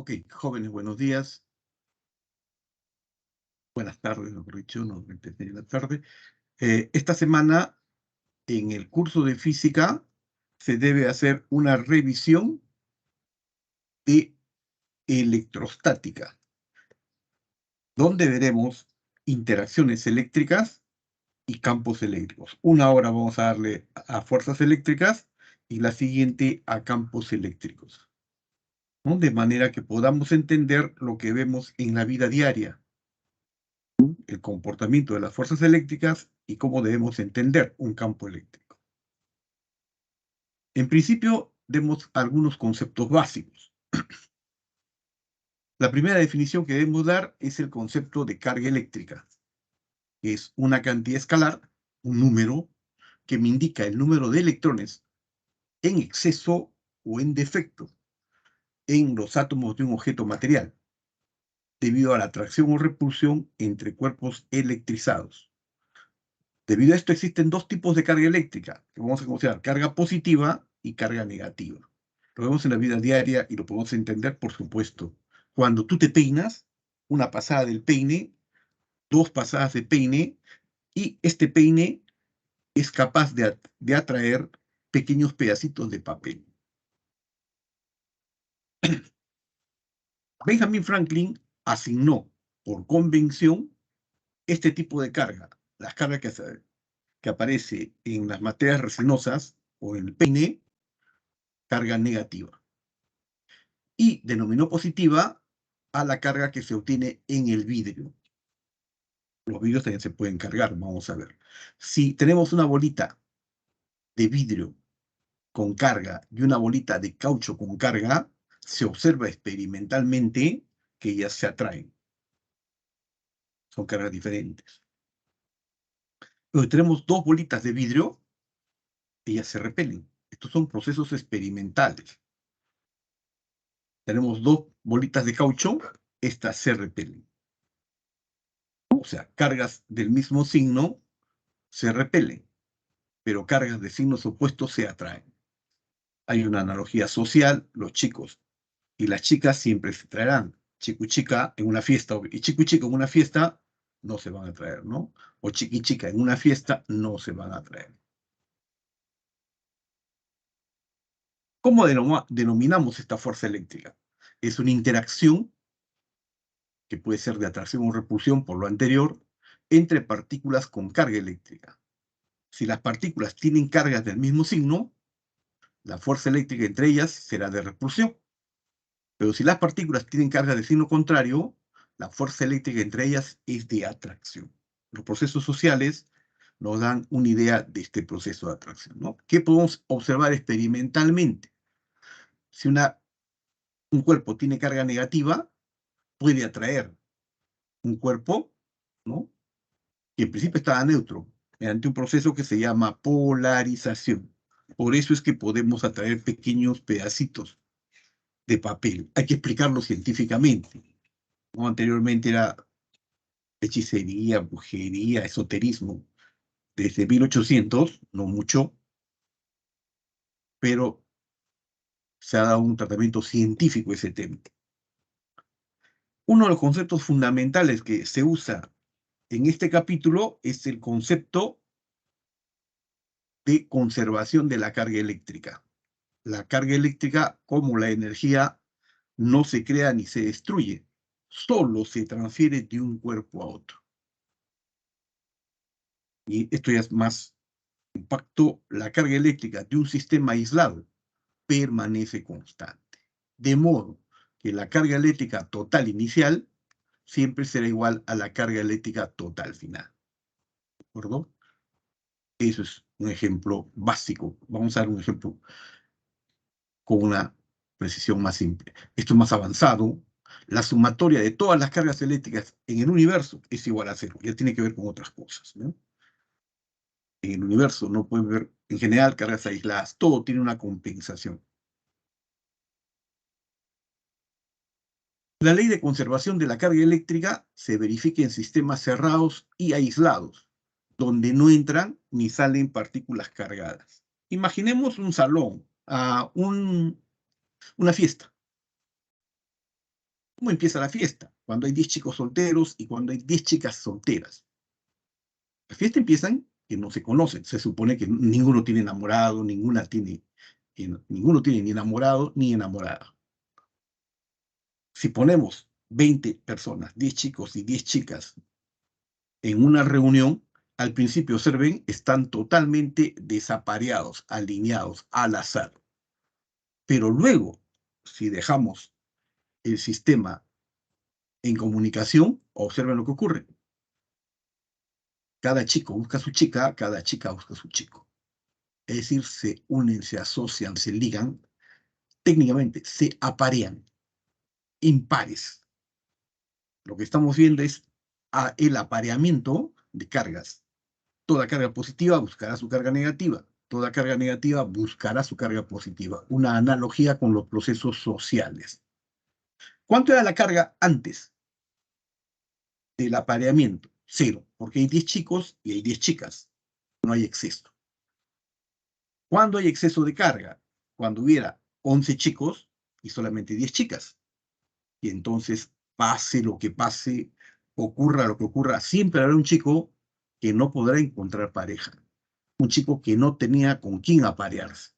Ok, jóvenes, buenos días. Buenas tardes, mejor dicho, no empecé en la tarde. Esta semana, en el curso de física, se debe hacer una revisión de electrostática, donde veremos interacciones eléctricas y campos eléctricos. Una hora vamos a darle a fuerzas eléctricas y la siguiente a campos eléctricos, ¿no? De manera que podamos entender lo que vemos en la vida diaria, el comportamiento de las fuerzas eléctricas y cómo debemos entender un campo eléctrico. En principio, demos algunos conceptos básicos. La primera definición que debemos dar es el concepto de carga eléctrica, que es una cantidad escalar, un número, que me indica el número de electrones en exceso o en defecto en los átomos de un objeto material, debido a la atracción o repulsión entre cuerpos electrizados. Debido a esto existen dos tipos de carga eléctrica, que vamos a considerar carga positiva y carga negativa. Lo vemos en la vida diaria y lo podemos entender, por supuesto. Cuando tú te peinas, una pasada del peine, dos pasadas de peine, y este peine es capaz de atraer pequeños pedacitos de papel. Benjamin Franklin asignó por convención este tipo de carga, las cargas que aparece en las materias resinosas o en el peine, carga negativa, y denominó positiva a la carga que se obtiene en el vidrio. Los vidrios también se pueden cargar, vamos a ver. Si tenemos una bolita de vidrio con carga y una bolita de caucho con carga, se observa experimentalmente que ellas se atraen. Son cargas diferentes. Pero si tenemos dos bolitas de vidrio, ellas se repelen. Estos son procesos experimentales. Tenemos dos bolitas de caucho, estas se repelen. O sea, cargas del mismo signo se repelen, pero cargas de signos opuestos se atraen. Hay una analogía social, los chicos y las chicas siempre se traerán. Chico y chica en una fiesta, y chico y chico en una fiesta no se van a atraer, ¿no? O chica y chica en una fiesta no se van a atraer. ¿Cómo denominamos esta fuerza eléctrica? Es una interacción, que puede ser de atracción o repulsión por lo anterior, entre partículas con carga eléctrica. Si las partículas tienen cargas del mismo signo, la fuerza eléctrica entre ellas será de repulsión. Pero si las partículas tienen cargas de signo contrario, la fuerza eléctrica entre ellas es de atracción. Los procesos sociales nos dan una idea de este proceso de atracción, ¿no? ¿Qué podemos observar experimentalmente? Si un cuerpo tiene carga negativa, puede atraer un cuerpo, ¿no?, que en principio estaba neutro, mediante un proceso que se llama polarización. Por eso es que podemos atraer pequeños pedacitos de papel. Hay que explicarlo científicamente, ¿no? Anteriormente era hechicería, brujería, esoterismo. Desde 1800, no mucho, pero se ha dado un tratamiento científico a ese tema. Uno de los conceptos fundamentales que se usa en este capítulo es el concepto de conservación de la carga eléctrica. La carga eléctrica, como la energía, no se crea ni se destruye, solo se transfiere de un cuerpo a otro. Y esto ya es más impacto. La carga eléctrica de un sistema aislado permanece constante, de modo que la carga eléctrica total inicial siempre será igual a la carga eléctrica total final. ¿De acuerdo? Eso es un ejemplo básico. Vamos a dar un ejemplo con una precisión más simple. Esto es más avanzado. La sumatoria de todas las cargas eléctricas en el universo es igual a cero. Ya tiene que ver con otras cosas, ¿no? En el universo no puede ver, en general, cargas aisladas. Todo tiene una compensación. La ley de conservación de la carga eléctrica se verifica en sistemas cerrados y aislados, donde no entran ni salen partículas cargadas. Imaginemos un salón, una fiesta. ¿Cómo empieza la fiesta? Cuando hay 10 chicos solteros y cuando hay 10 chicas solteras. La fiesta empiezan que no se conocen. Se supone que ninguno tiene enamorado, ninguno tiene ni enamorado ni enamorada. Si ponemos 20 personas, 10 chicos y 10 chicas en una reunión, al principio, observen, están totalmente desapareados, alineados, al azar. Pero luego, si dejamos el sistema en comunicación, observen lo que ocurre. Cada chico busca a su chica, cada chica busca a su chico. Es decir, se unen, se asocian, se ligan, técnicamente se aparean, impares. Lo que estamos viendo es el apareamiento de cargas. Toda carga positiva buscará su carga negativa. Toda carga negativa buscará su carga positiva. Una analogía con los procesos sociales. ¿Cuánto era la carga antes del apareamiento? Cero, porque hay 10 chicos y hay 10 chicas. No hay exceso. ¿Cuándo hay exceso de carga? Cuando hubiera 11 chicos y solamente 10 chicas. Y entonces, pase lo que pase, ocurra lo que ocurra, siempre habrá un chico que no podrá encontrar pareja. Un chico que no tenía con quién aparearse.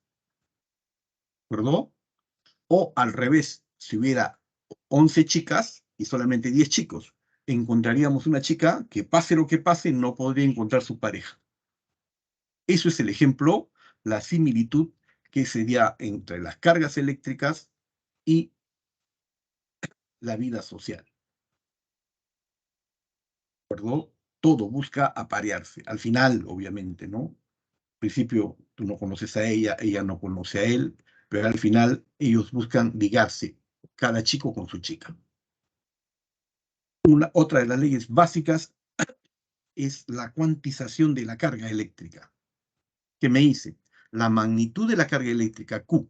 ¿De acuerdo? O al revés, si hubiera 11 chicas y solamente 10 chicos, encontraríamos una chica que pase lo que pase, no podría encontrar su pareja. Eso es el ejemplo, la similitud que sería entre las cargas eléctricas y la vida social. ¿De acuerdo? Todo busca aparearse. Al final, obviamente, ¿no? Al principio tú no conoces a ella, ella no conoce a él, pero al final ellos buscan ligarse, cada chico con su chica. Otra de las leyes básicas es la cuantización de la carga eléctrica, que me dice la magnitud de la carga eléctrica Q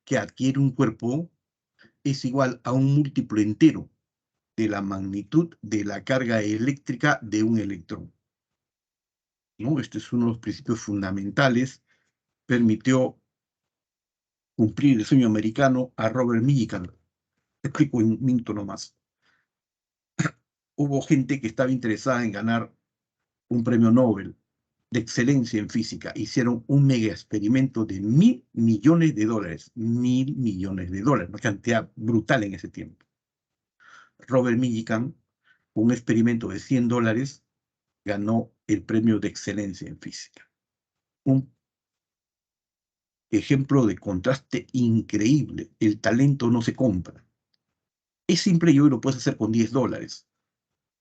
que adquiere un cuerpo es igual a un múltiplo entero de la magnitud de la carga eléctrica de un electrón. ¿No? Este es uno de los principios fundamentales. Permitió cumplir el sueño americano a Robert Millikan. Te explico en un minuto nomás. Hubo gente que estaba interesada en ganar un premio Nobel de excelencia en física. Hicieron un mega experimento de $1.000 millones. $1.000 millones, una cantidad brutal en ese tiempo. Robert Millikan, un experimento de $100, ganó el premio de excelencia en física. Un ejemplo de contraste increíble. El talento no se compra. Es simple y hoy lo puedes hacer con $10.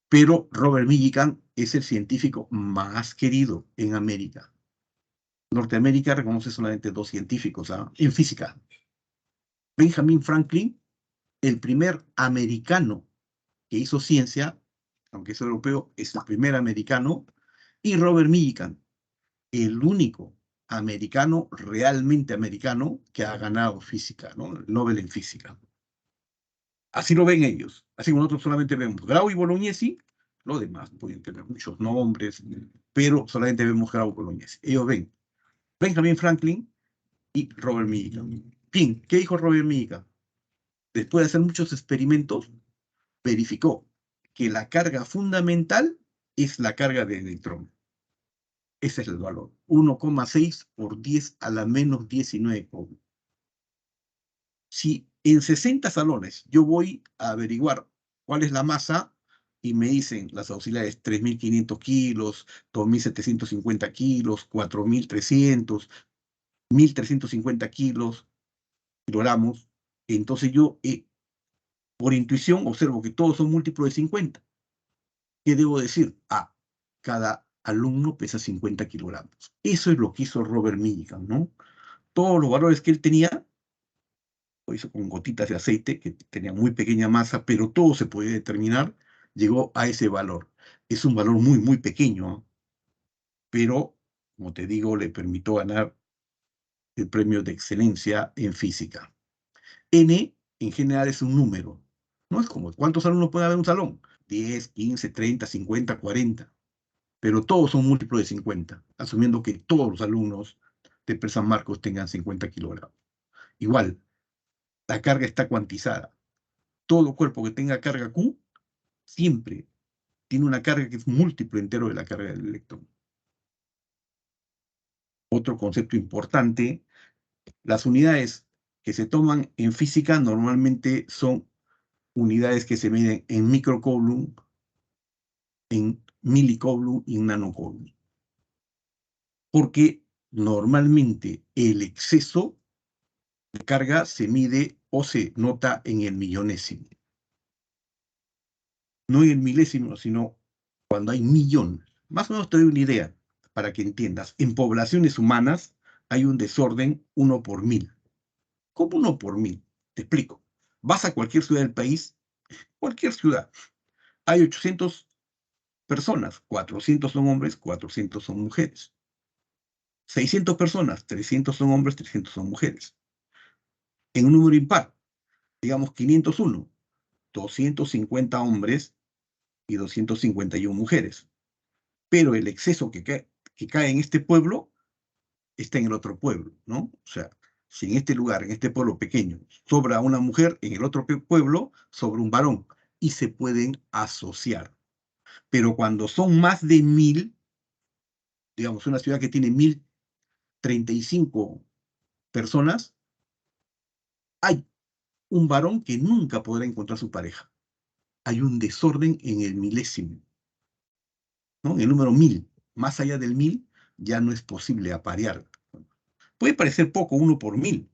Pero Robert Millikan es el científico más querido en América. Norteamérica reconoce solamente 2 científicos en física. Benjamin Franklin, el primer americano que hizo ciencia, aunque es europeo, es el primer americano, y Robert Millikan, el único americano, realmente americano, que ha ganado física, ¿no? El Nobel en física. Así lo ven ellos. Así que nosotros solamente vemos Grau y Bolognesi, los demás pueden tener muchos nombres, pero solamente vemos Grau y Bolognesi. Ellos ven Benjamin Franklin y Robert Millikan. Bien, ¿qué dijo Robert Millikan? Después de hacer muchos experimentos, verificó que la carga fundamental es la carga de electrón. Ese es el valor. 1,6 por 10 a la menos 19 coulomb. Si en 60 salones yo voy a averiguar cuál es la masa y me dicen las auxiliares 3.500 kilos, 2.750 kilos, 4.300, 1.350 kilos, kilogramos, entonces yo por intuición observo que todos son múltiplos de 50. ¿Qué debo decir? Cada alumno pesa 50 kilogramos. Eso es lo que hizo Robert Millikan, ¿no? Todos los valores que él tenía, lo hizo con gotitas de aceite, que tenía muy pequeña masa, pero todo se podía determinar, llegó a ese valor. Es un valor muy, muy pequeño, ¿no? Pero, como te digo, le permitió ganar el premio de excelencia en física. N, en general, es un número. No es como, ¿cuántos alumnos puede haber en un salón? 10, 15, 30, 50, 40. Pero todos son múltiplos de 50, asumiendo que todos los alumnos de San Marcos tengan 50 kilogramos. Igual, la carga está cuantizada. Todo cuerpo que tenga carga Q siempre tiene una carga que es múltiplo entero de la carga del electrón. Otro concepto importante, las unidades que se toman en física normalmente son unidades que se miden en microcoulomb, en milicoulomb y en nanocoulomb. Porque normalmente el exceso de carga se mide o se nota en el millonésimo. No en el milésimo, sino cuando hay millones. Más o menos te doy una idea para que entiendas. En poblaciones humanas hay un desorden 1 por 1000. ¿Cómo 1 por 1000? Te explico. Vas a cualquier ciudad del país, cualquier ciudad. Hay 800 personas, 400 son hombres, 400 son mujeres. 600 personas, 300 son hombres, 300 son mujeres. En un número impar, digamos 501, 250 hombres y 251 mujeres. Pero el exceso que cae en este pueblo está en el otro pueblo, ¿no? O sea, si en este lugar, en este pueblo pequeño, sobra una mujer, en el otro pueblo sobra un varón y se pueden asociar. Pero cuando son más de 1000, digamos, una ciudad que tiene 1035 personas, hay un varón que nunca podrá encontrar su pareja. Hay un desorden en el milésimo, ¿no? En el número 1000. Más allá del 1000 ya no es posible aparear. Puede parecer poco, 1 por 1000,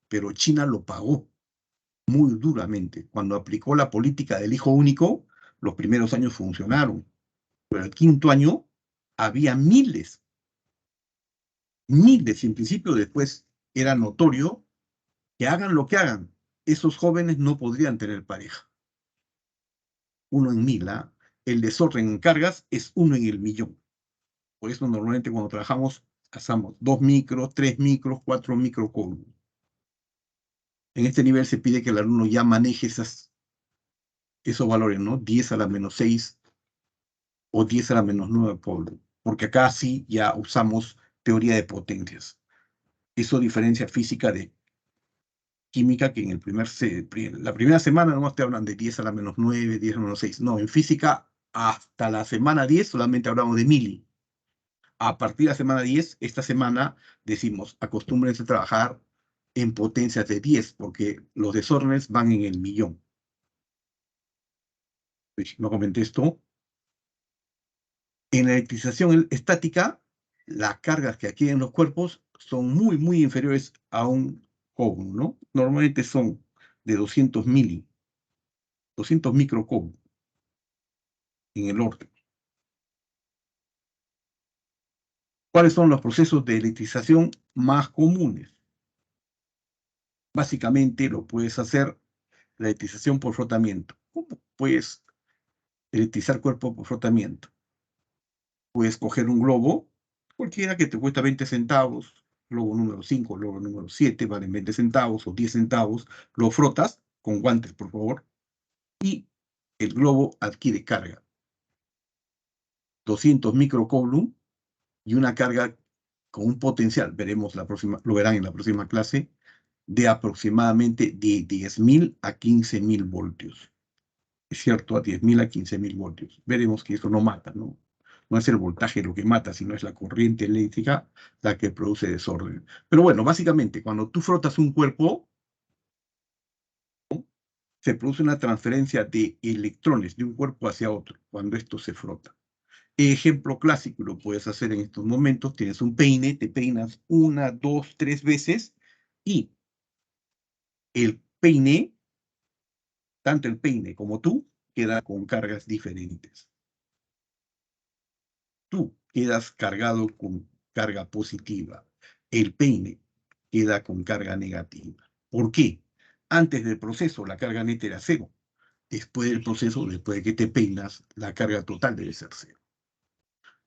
pero China lo pagó muy duramente. Cuando aplicó la política del hijo único, los primeros años funcionaron, pero el quinto año había miles, miles, y en principio después era notorio que hagan lo que hagan, esos jóvenes no podrían tener pareja. 1 en 1000, ¿ah? El desorden en cargas es 1 en el millón. Por eso normalmente cuando trabajamos, hacemos 2 micros, 3 micros, 4 microcoulombs. En este nivel se pide que el alumno ya maneje esos valores, ¿no? 10 a la menos 6 o 10 a la menos 9 coulomb, porque acá sí ya usamos teoría de potencias. Eso diferencia física de química, que en la primera semana nomás te hablan de 10 a la menos 9, 10 a la menos 6. No, en física hasta la semana 10 solamente hablamos de mili. A partir de la semana 10, esta semana decimos, acostúmbrense a trabajar en potencias de 10, porque los desórdenes van en el millón. No comenté esto. En la electrización estática, las cargas que adquieren los cuerpos son muy, muy inferiores a un coulomb, ¿no? Normalmente son de 200 microcoulomb en el orden. ¿Cuáles son los procesos de electrización más comunes? Básicamente lo puedes hacer la electrización por frotamiento. ¿Cómo puedes electrizar cuerpo por frotamiento? Puedes coger un globo, cualquiera que te cuesta 20 centavos, globo número 5, globo número 7, valen 20 centavos o 10 centavos, lo frotas con guantes, por favor, y el globo adquiere carga. 200 microcoulomb y una carga con un potencial, lo verán en la próxima clase, de aproximadamente de 10.000 a 15.000 voltios. Es cierto, a 10.000 a 15.000 voltios. Veremos que eso no mata, ¿no? No es el voltaje lo que mata, sino es la corriente eléctrica la que produce desorden. Pero bueno, básicamente, cuando tú frotas un cuerpo, se produce una transferencia de electrones de un cuerpo hacia otro, cuando esto se frota. Ejemplo clásico, lo puedes hacer en estos momentos, tienes un peine, te peinas 1, 2, 3 veces y el peine, tanto el peine como tú, queda con cargas diferentes. Tú quedas cargado con carga positiva. El peine queda con carga negativa. ¿Por qué? Antes del proceso la carga neta era 0. Después del proceso, después de que te peinas, la carga total debe ser 0.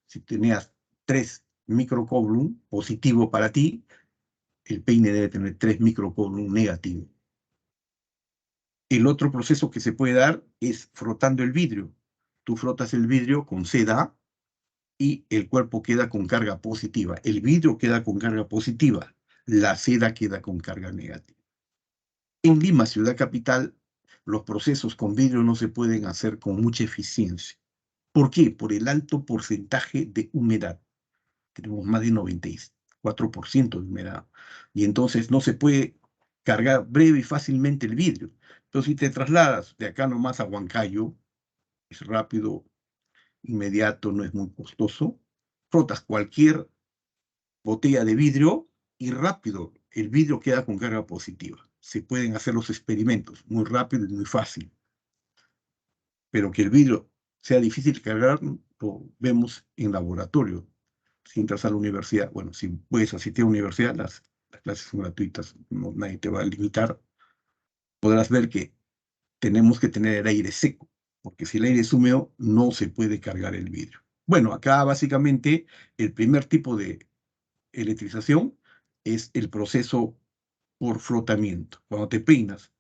Si tenías 3 microcoulomb positivo para ti, el peine debe tener 3 microcoulomb negativo. El otro proceso que se puede dar es frotando el vidrio. Tú frotas el vidrio con seda y el cuerpo queda con carga positiva. El vidrio queda con carga positiva. La seda queda con carga negativa. En Lima, ciudad capital, los procesos con vidrio no se pueden hacer con mucha eficiencia. ¿Por qué? Por el alto porcentaje de humedad. Tenemos más de 94% de humedad. Y entonces no se puede cargar breve y fácilmente el vidrio. Entonces, si te trasladas de acá nomás a Huancayo, es rápido, inmediato, no es muy costoso, frotas cualquier botella de vidrio y rápido el vidrio queda con carga positiva. Se pueden hacer los experimentos muy rápido y muy fácil. Pero que el vidrio sea difícil de cargar, lo vemos en laboratorio. Si entras a la universidad, bueno, si puedes asistir a la universidad, las clases son gratuitas, no, nadie te va a limitar, podrás ver que tenemos que tener el aire seco, porque si el aire es húmedo, no se puede cargar el vidrio. Bueno, acá básicamente el primer tipo de electrización es el proceso por frotamiento. Cuando te peinas,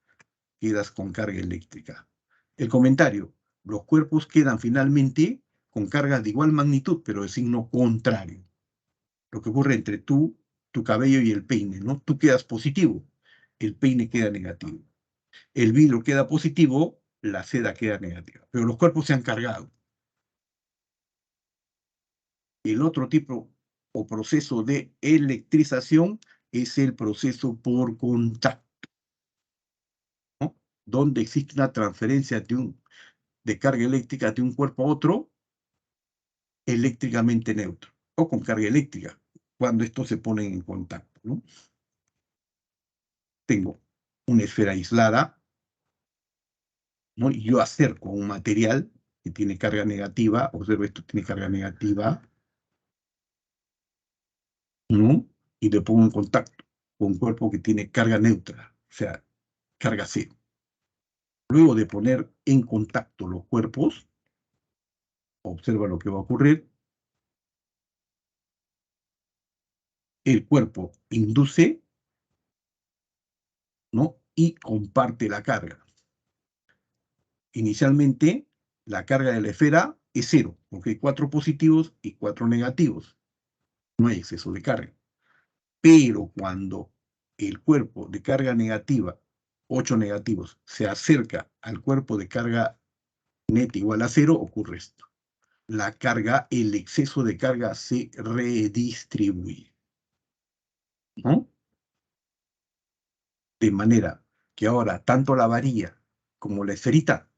quedas con carga eléctrica. El comentario, los cuerpos quedan finalmente con cargas de igual magnitud, pero de signo contrario. Lo que ocurre entre tu cabello y el peine, ¿no? Tú quedas positivo, el peine queda negativo. El vidrio queda positivo, la seda queda negativa. Pero los cuerpos se han cargado. El otro tipo o proceso de electrización es el proceso por contacto, ¿no? Donde existe una transferencia de carga eléctrica de un cuerpo a otro eléctricamente neutro o con carga eléctrica, cuando estos se ponen en contacto, ¿no? Tengo una esfera aislada, ¿no? Y yo acerco un material que tiene carga negativa, observa esto tiene carga negativa, ¿no? Y le pongo en contacto con un cuerpo que tiene carga neutra, o sea, carga cero. Luego de poner en contacto los cuerpos, observa lo que va a ocurrir. El cuerpo induce, ¿no? Y comparte la carga. Inicialmente, la carga de la esfera es cero, porque hay 4 positivos y 4 negativos. No hay exceso de carga. Pero cuando el cuerpo de carga negativa, 8 negativos, se acerca al cuerpo de carga neta igual a cero, ocurre esto. La carga, el exceso de carga se redistribuye, ¿no? De manera que ahora tanto la varilla como la esferita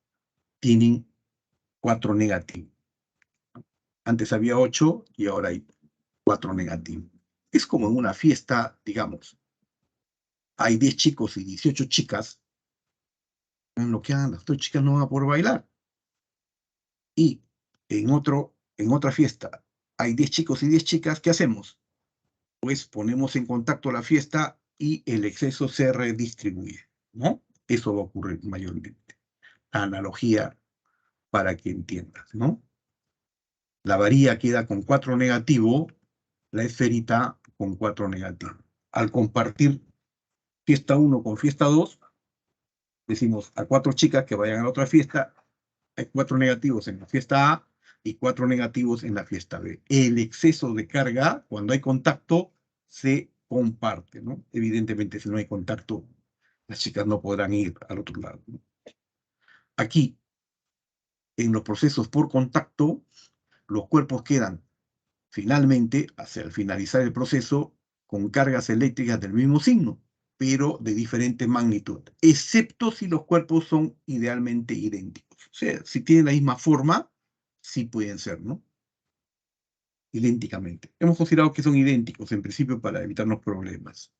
tienen 4 negativos. Antes había 8 y ahora hay 4 negativos. Es como en una fiesta, digamos, hay 10 chicos y 18 chicas, en lo que hagan las 2 chicas no van a poder bailar. Y en otra fiesta hay 10 chicos y 10 chicas, ¿qué hacemos? Pues ponemos en contacto la fiesta y el exceso se redistribuye, ¿no? Eso va a ocurrir mayormente. Analogía para que entiendas, ¿no? La varilla queda con 4 negativo, la esferita con 4 negativo. Al compartir fiesta 1 con fiesta 2, decimos a 4 chicas que vayan a la otra fiesta, hay 4 negativos en la fiesta A y 4 negativos en la fiesta B. El exceso de carga, cuando hay contacto, se comparte, ¿no? Evidentemente, si no hay contacto, las chicas no podrán ir al otro lado, ¿no? Aquí, en los procesos por contacto, los cuerpos quedan finalmente, hacia el finalizar el proceso, con cargas eléctricas del mismo signo, pero de diferente magnitud, excepto si los cuerpos son idealmente idénticos. O sea, si tienen la misma forma, sí pueden ser, ¿no? Idénticamente. Hemos considerado que son idénticos en principio para evitarnos problemas.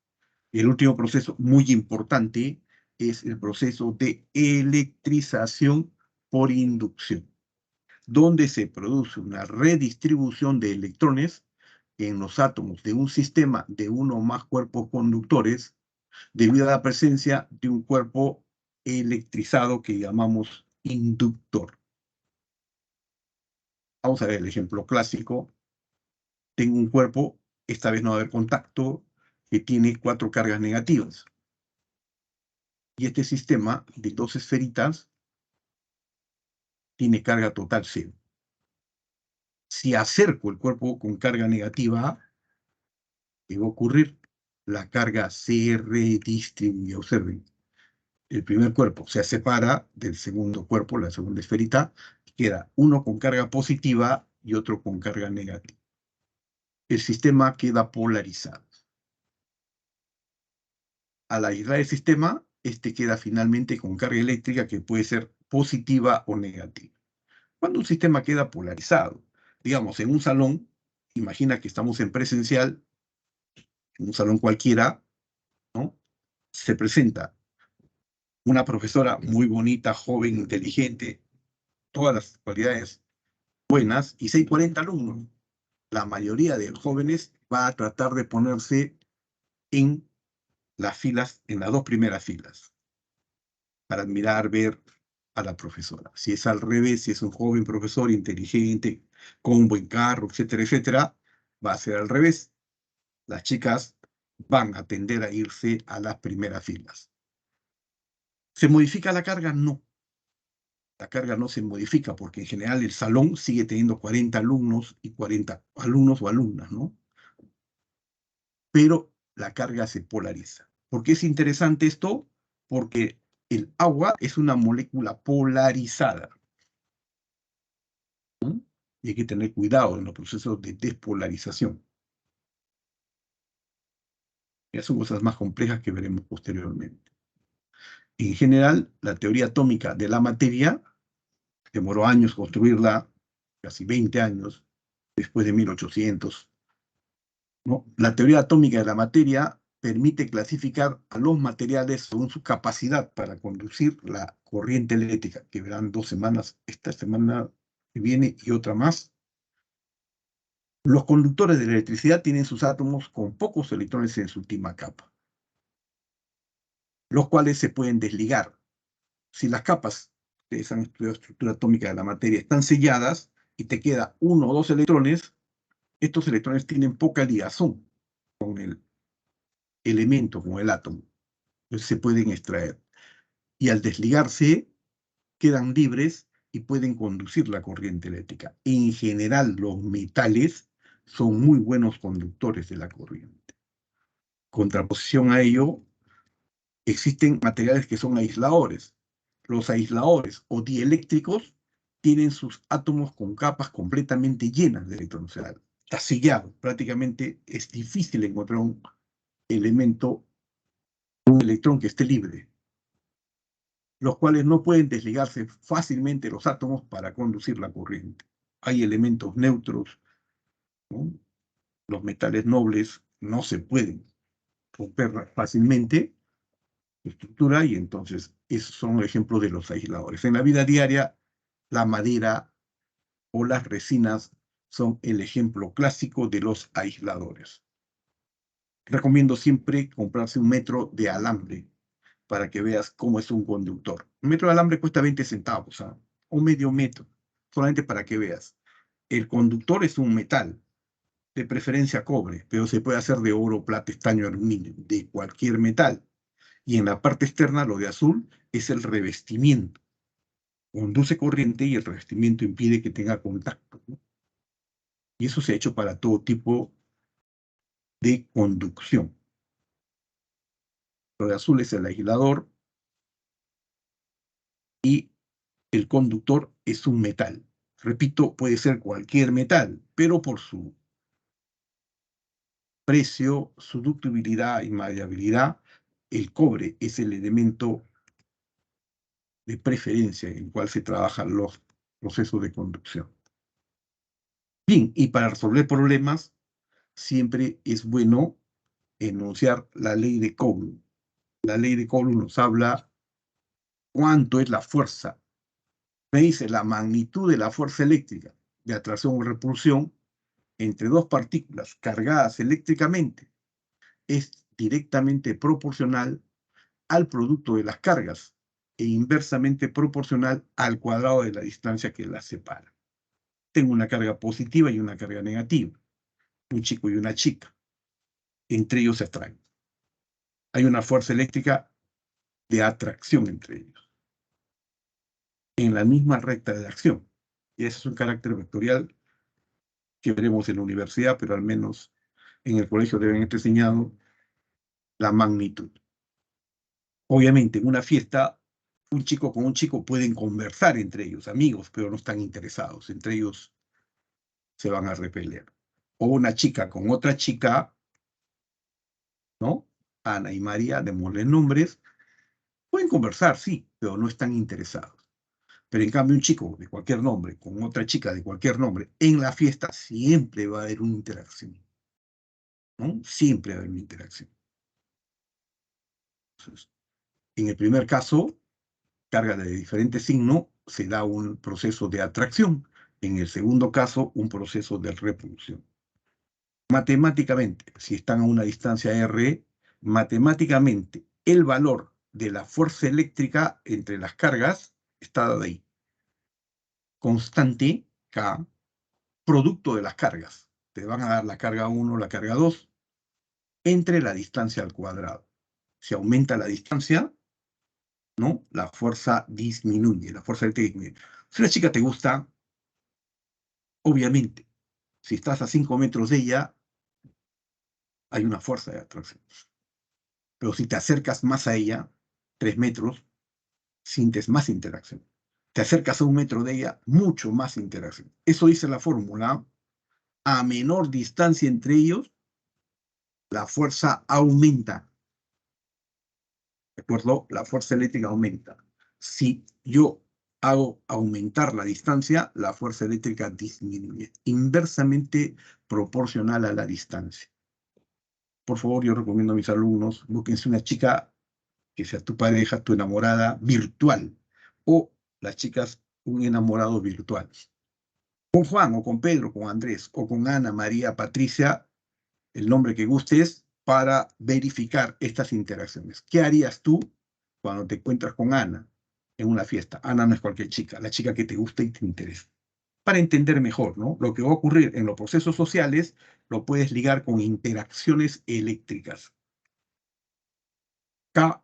Y el último proceso muy importante es el proceso de electrización por inducción, donde se produce una redistribución de electrones en los átomos de un sistema de uno o más cuerpos conductores debido a la presencia de un cuerpo electrizado que llamamos inductor. Vamos a ver el ejemplo clásico. Tengo un cuerpo, esta vez no va a haber contacto, que tiene 4 cargas negativas. Y este sistema de 2 esferitas tiene carga total cero. Si acerco el cuerpo con carga negativa, ¿qué va a ocurrir? La carga se redistribuye. Observen, El primer cuerpo se separa del segundo cuerpo, la segunda esferita, y queda uno con carga positiva y otro con carga negativa. El sistema queda polarizado. Al aislar el sistema, este queda finalmente con carga eléctrica que puede ser positiva o negativa. Cuando un sistema queda polarizado, digamos, en un salón, imagina que estamos en presencial, en un salón cualquiera, ¿no? Se presenta una profesora muy bonita, joven, inteligente, todas las cualidades buenas, y 640 alumnos. La mayoría de los jóvenes va a tratar de ponerse en las filas, en las dos primeras filas, para admirar, ver a la profesora. Si es al revés, si es un joven profesor inteligente, con un buen carro, etcétera, etcétera, va a ser al revés. Las chicas van a tender a irse a las primeras filas. ¿Se modifica la carga? No. La carga no se modifica porque en general el salón sigue teniendo 40 alumnos y 40 alumnos o alumnas, ¿no? Pero la carga se polariza. ¿Por qué es interesante esto? Porque el agua es una molécula polarizada, ¿no? Y hay que tener cuidado en los procesos de despolarización. Ya son cosas más complejas que veremos posteriormente. En general, la teoría atómica de la materia demoró años construirla, casi 20 años, después de 1800, ¿no? La teoría atómica de la materia permite clasificar a los materiales según su capacidad para conducir la corriente eléctrica, que verán 2 semanas, esta semana que viene y otra más. Los conductores de la electricidad tienen sus átomos con pocos electrones en su última capa, los cuales se pueden desligar. Si las capas, ustedes han estudiado estructura atómica de la materia, están selladas y te queda uno o dos electrones, estos electrones tienen poca ligazón con el elemento, con el átomo. Entonces se pueden extraer. Y al desligarse, quedan libres y pueden conducir la corriente eléctrica. En general, los metales son muy buenos conductores de la corriente. Contraposición a ello, existen materiales que son aisladores. Los aisladores o dieléctricos tienen sus átomos con capas completamente llenas de electrones. O sea, está sellado. Prácticamente es difícil encontrar un elemento, un electrón que esté libre, los cuales no pueden desligarse fácilmente los átomos para conducir la corriente. Hay elementos neutros, ¿no? Los metales nobles no se pueden romper fácilmente su estructura y entonces esos son ejemplos de los aisladores. En la vida diaria, la madera o las resinas son el ejemplo clásico de los aisladores. Recomiendo siempre comprarse un metro de alambre para que veas cómo es un conductor. Un metro de alambre cuesta 20 centavos, ¿ah? Un medio metro, solamente para que veas. El conductor es un metal, de preferencia cobre, pero se puede hacer de oro, plata, estaño, aluminio, de cualquier metal. Y en la parte externa, lo de azul, es el revestimiento. Conduce corriente y el revestimiento impide que tenga contacto, ¿no? Y eso se ha hecho para todo tipo de conducción. Lo de azul es el aislador y el conductor es un metal. Repito, puede ser cualquier metal, pero por su precio, su ductibilidad y maleabilidad, el cobre es el elemento de preferencia en el cual se trabajan los procesos de conducción. Bien, y para resolver problemas, siempre es bueno enunciar la ley de Coulomb. La ley de Coulomb nos habla cuánto es la fuerza. Me dice la magnitud de la fuerza eléctrica de atracción o repulsión entre dos partículas cargadas eléctricamente es directamente proporcional al producto de las cargas e inversamente proporcional al cuadrado de la distancia que las separa. Tengo una carga positiva y una carga negativa, un chico y una chica. Entre ellos se atraen. Hay una fuerza eléctrica de atracción entre ellos, en la misma recta de acción. Y ese es un carácter vectorial que veremos en la universidad, pero al menos en el colegio deben estar enseñado la magnitud. Obviamente, en una fiesta, un chico con un chico pueden conversar entre ellos, amigos, pero no están interesados. Entre ellos se van a repeler. O una chica con otra chica, ¿no? Ana y María, démosle nombres, pueden conversar, sí, pero no están interesados. Pero en cambio, un chico de cualquier nombre con otra chica de cualquier nombre en la fiesta siempre va a haber una interacción, ¿no? Siempre va a haber una interacción. Entonces, en el primer caso, carga de diferente signo, se da un proceso de atracción. En el segundo caso, un proceso de repulsión. Matemáticamente, si están a una distancia r, matemáticamente el valor de la fuerza eléctrica entre las cargas está dado ahí. Constante K, producto de las cargas. Te van a dar la carga 1, la carga 2, entre la distancia al cuadrado. Si aumenta la distancia, ¿no? La fuerza disminuye, la fuerza eléctrica disminuye. Si una chica te gusta, obviamente, si estás a 5 metros de ella, hay una fuerza de atracción. Pero si te acercas más a ella, 3 metros, sientes más interacción. Te acercas a 1 metro de ella, mucho más interacción. Eso dice la fórmula. A menor distancia entre ellos, la fuerza aumenta. ¿De acuerdo? La fuerza eléctrica aumenta. Si yo hago aumentar la distancia, la fuerza eléctrica disminuye. Inversamente proporcional a la distancia. Por favor, yo recomiendo a mis alumnos, búsquense una chica que sea tu pareja, tu enamorada virtual, o las chicas, un enamorado virtual. Con Juan, o con Pedro, con Andrés, o con Ana, María, Patricia, el nombre que gustes, para verificar estas interacciones. ¿Qué harías tú cuando te encuentras con Ana en una fiesta? Ana no es cualquier chica, la chica que te gusta y te interesa. Para entender mejor, ¿no? Lo que va a ocurrir en los procesos sociales lo puedes ligar con interacciones eléctricas. K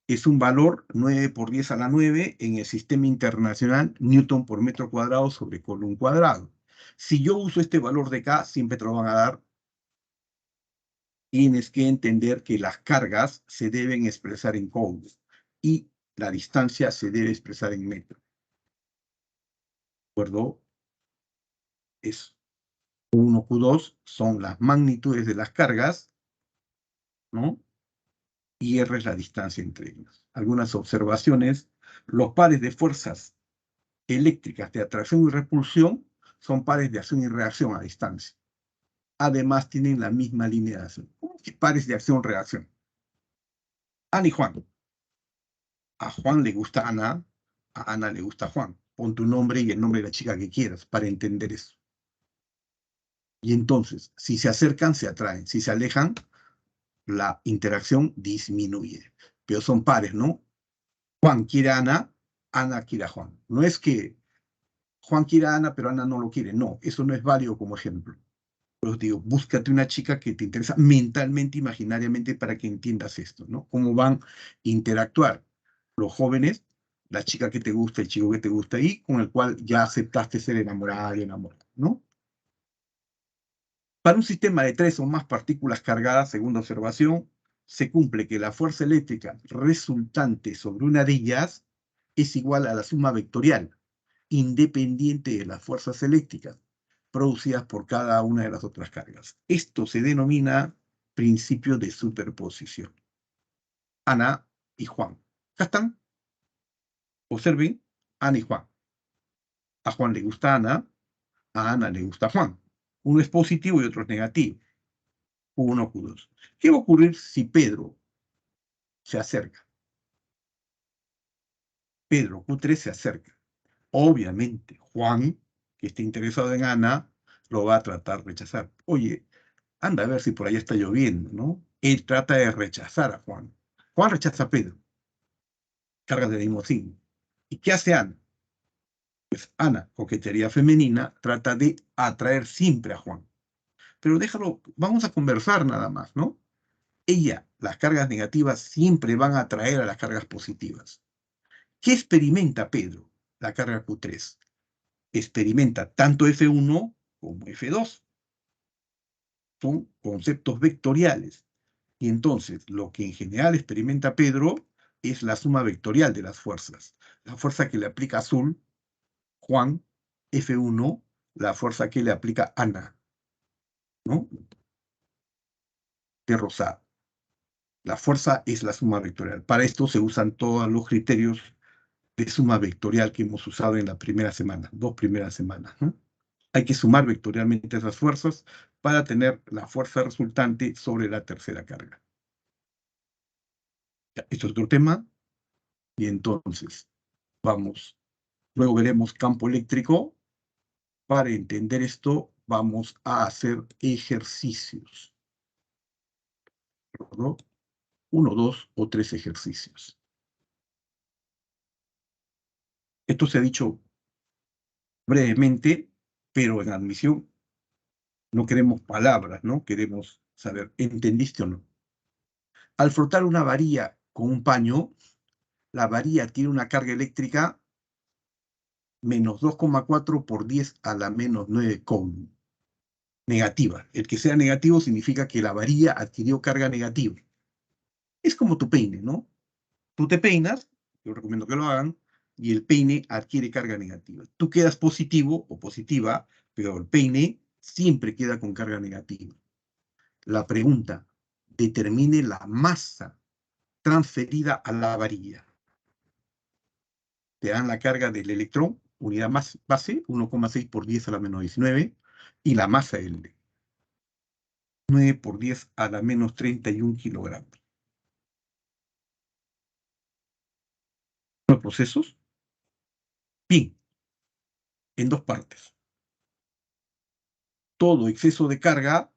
es un valor 9 por 10 a la 9 en el sistema internacional, Newton por metro cuadrado sobre Coulomb cuadrado. Si yo uso este valor de K, siempre te lo van a dar. Tienes que entender que las cargas se deben expresar en coulombs y la distancia se debe expresar en metro. ¿De acuerdo? Eso. Q1, Q2 son las magnitudes de las cargas, ¿no? Y R es la distancia entre ellas. Algunas observaciones. Los pares de fuerzas eléctricas de atracción y repulsión son pares de acción y reacción a distancia. Además, tienen la misma línea de acción. ¿Cómo que pares de acción-reacción? Ana y Juan. A Juan le gusta Ana, a Ana le gusta Juan. Pon tu nombre y el nombre de la chica que quieras para entender eso. Y entonces, si se acercan, se atraen. Si se alejan, la interacción disminuye. Pero son pares, ¿no? Juan quiere a Ana, Ana quiere a Juan. No es que Juan quiere a Ana, pero Ana no lo quiere. No, eso no es válido como ejemplo. Pero digo, búscate una chica que te interesa mentalmente, imaginariamente, para que entiendas esto, ¿no? Cómo van a interactuar los jóvenes, la chica que te gusta, el chico que te gusta, y con el cual ya aceptaste ser enamorada y enamorado, ¿no? Para un sistema de 3 o más partículas cargadas, segunda observación, se cumple que la fuerza eléctrica resultante sobre una de ellas es igual a la suma vectorial, independiente de las fuerzas eléctricas producidas por cada una de las otras cargas. Esto se denomina principio de superposición. Ana y Juan. Acá están. Observen, Ana y Juan. A Juan le gusta Ana, a Ana le gusta Juan. Uno es positivo y otro es negativo. Q1, Q2. ¿Qué va a ocurrir si Pedro se acerca? Pedro, Q3 se acerca. Obviamente, Juan, que esté interesado en Ana, lo va a tratar de rechazar. Oye, anda a ver si por ahí está lloviendo, ¿no? Él trata de rechazar a Juan. Juan rechaza a Pedro. Cargas del mismo signo. ¿Y qué hace Ana? Pues Ana, coquetería femenina, trata de atraer siempre a Juan. Pero déjalo, vamos a conversar nada más, ¿no? Ella, las cargas negativas siempre van a atraer a las cargas positivas. ¿Qué experimenta Pedro? La carga Q3. Experimenta tanto F1 como F2. Son conceptos vectoriales. Y entonces, lo que en general experimenta Pedro es la suma vectorial de las fuerzas. La fuerza que le aplica Azul, Juan, F1, la fuerza que le aplica Ana, ¿no? De Rosado. La fuerza es la suma vectorial. Para esto se usan todos los criterios de suma vectorial que hemos usado en la primera semana, 2 primeras semanas, ¿no? Hay que sumar vectorialmente esas fuerzas para tener la fuerza resultante sobre la tercera carga. Ya, esto es otro tema. Y entonces, vamos. Luego veremos campo eléctrico. Para entender esto, vamos a hacer ejercicios. ¿No? 1, 2 o 3 ejercicios. Esto se ha dicho brevemente, pero en admisión no queremos palabras, ¿no? Queremos saber, ¿entendiste o no? Al frotar una varilla con un paño, la varilla tiene una carga eléctrica menos 2,4 por 10 a la menos 9 con negativa. El que sea negativo significa que la varilla adquirió carga negativa. Es como tu peine, ¿no? Tú te peinas, yo recomiendo que lo hagan, y el peine adquiere carga negativa. Tú quedas positivo o positiva, pero el peine siempre queda con carga negativa. La pregunta, determine la masa transferida a la varilla. Te dan la carga del electrón, unidad más base, 1,6 por 10 a la menos 19, y la masa L, 9 por 10 a la menos 31 kilogramos. ¿Los procesos? Bien, en dos partes. Todo exceso de carga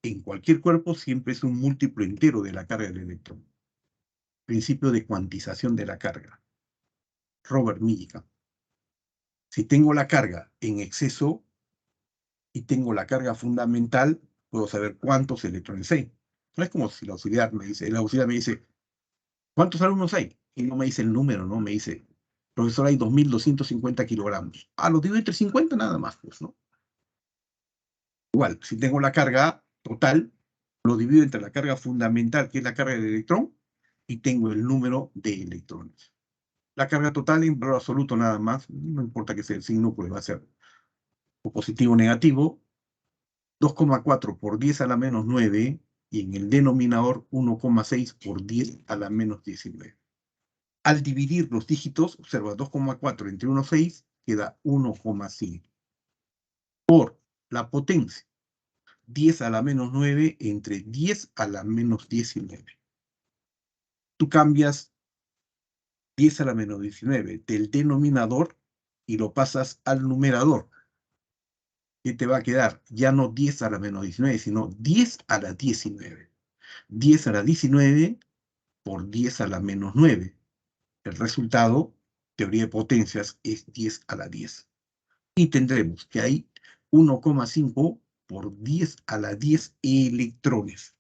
en cualquier cuerpo siempre es un múltiplo entero de la carga del electrón. Principio de cuantización de la carga. Robert Millikan. Si tengo la carga en exceso y tengo la carga fundamental, puedo saber cuántos electrones hay. No es como si la auxiliar me dice, ¿cuántos alumnos hay? Y no me dice el número, ¿no? Me dice, profesor, hay 2.250 kilogramos. Ah, lo digo entre 50 nada más, pues, ¿no? Igual, si tengo la carga total, lo divido entre la carga fundamental, que es la carga del electrón, y tengo el número de electrones. La carga total en valor absoluto nada más, no importa que sea el signo, pues va a ser o positivo o negativo, 2,4 por 10 a la menos 9, y en el denominador 1,6 por 10 a la menos 19. Al dividir los dígitos, observa 2,4 entre 1,6, queda 1,5. Por la potencia, 10 a la menos 9 entre 10 a la menos 19. Tú cambias 10 a la menos 19 del denominador y lo pasas al numerador. ¿Qué te va a quedar? Ya no 10 a la menos 19, sino 10 a la 19. 10 a la 19 por 10 a la menos 9. El resultado, teoría de potencias, es 10 a la 10. Y tendremos que hay 1,5 por 10 a la 10 electrones.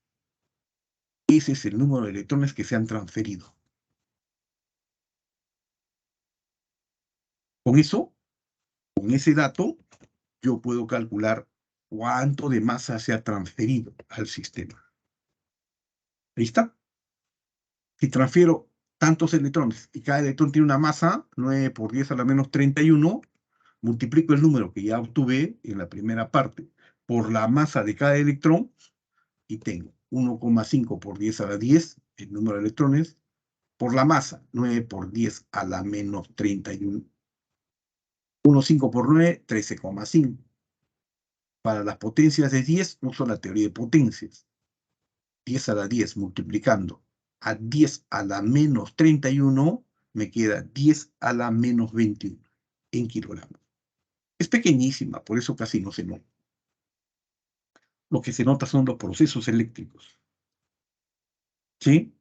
Ese es el número de electrones que se han transferido. Con eso, con ese dato, yo puedo calcular cuánto de masa se ha transferido al sistema. Ahí está. Si transfiero tantos electrones y cada electrón tiene una masa, 9 por 10 a la menos 31, multiplico el número que ya obtuve en la primera parte por la masa de cada electrón y tengo 1,5 por 10 a la 10, el número de electrones, por la masa, 9 por 10 a la menos 31. 1,5 por 9, 13,5. Para las potencias de 10 uso la teoría de potencias. 10 a la 10 multiplicando a 10 a la menos 31, me queda 10 a la menos 21 en kilogramos. Es pequeñísima, por eso casi no se nota. Lo que se nota son los procesos eléctricos. ¿Sí?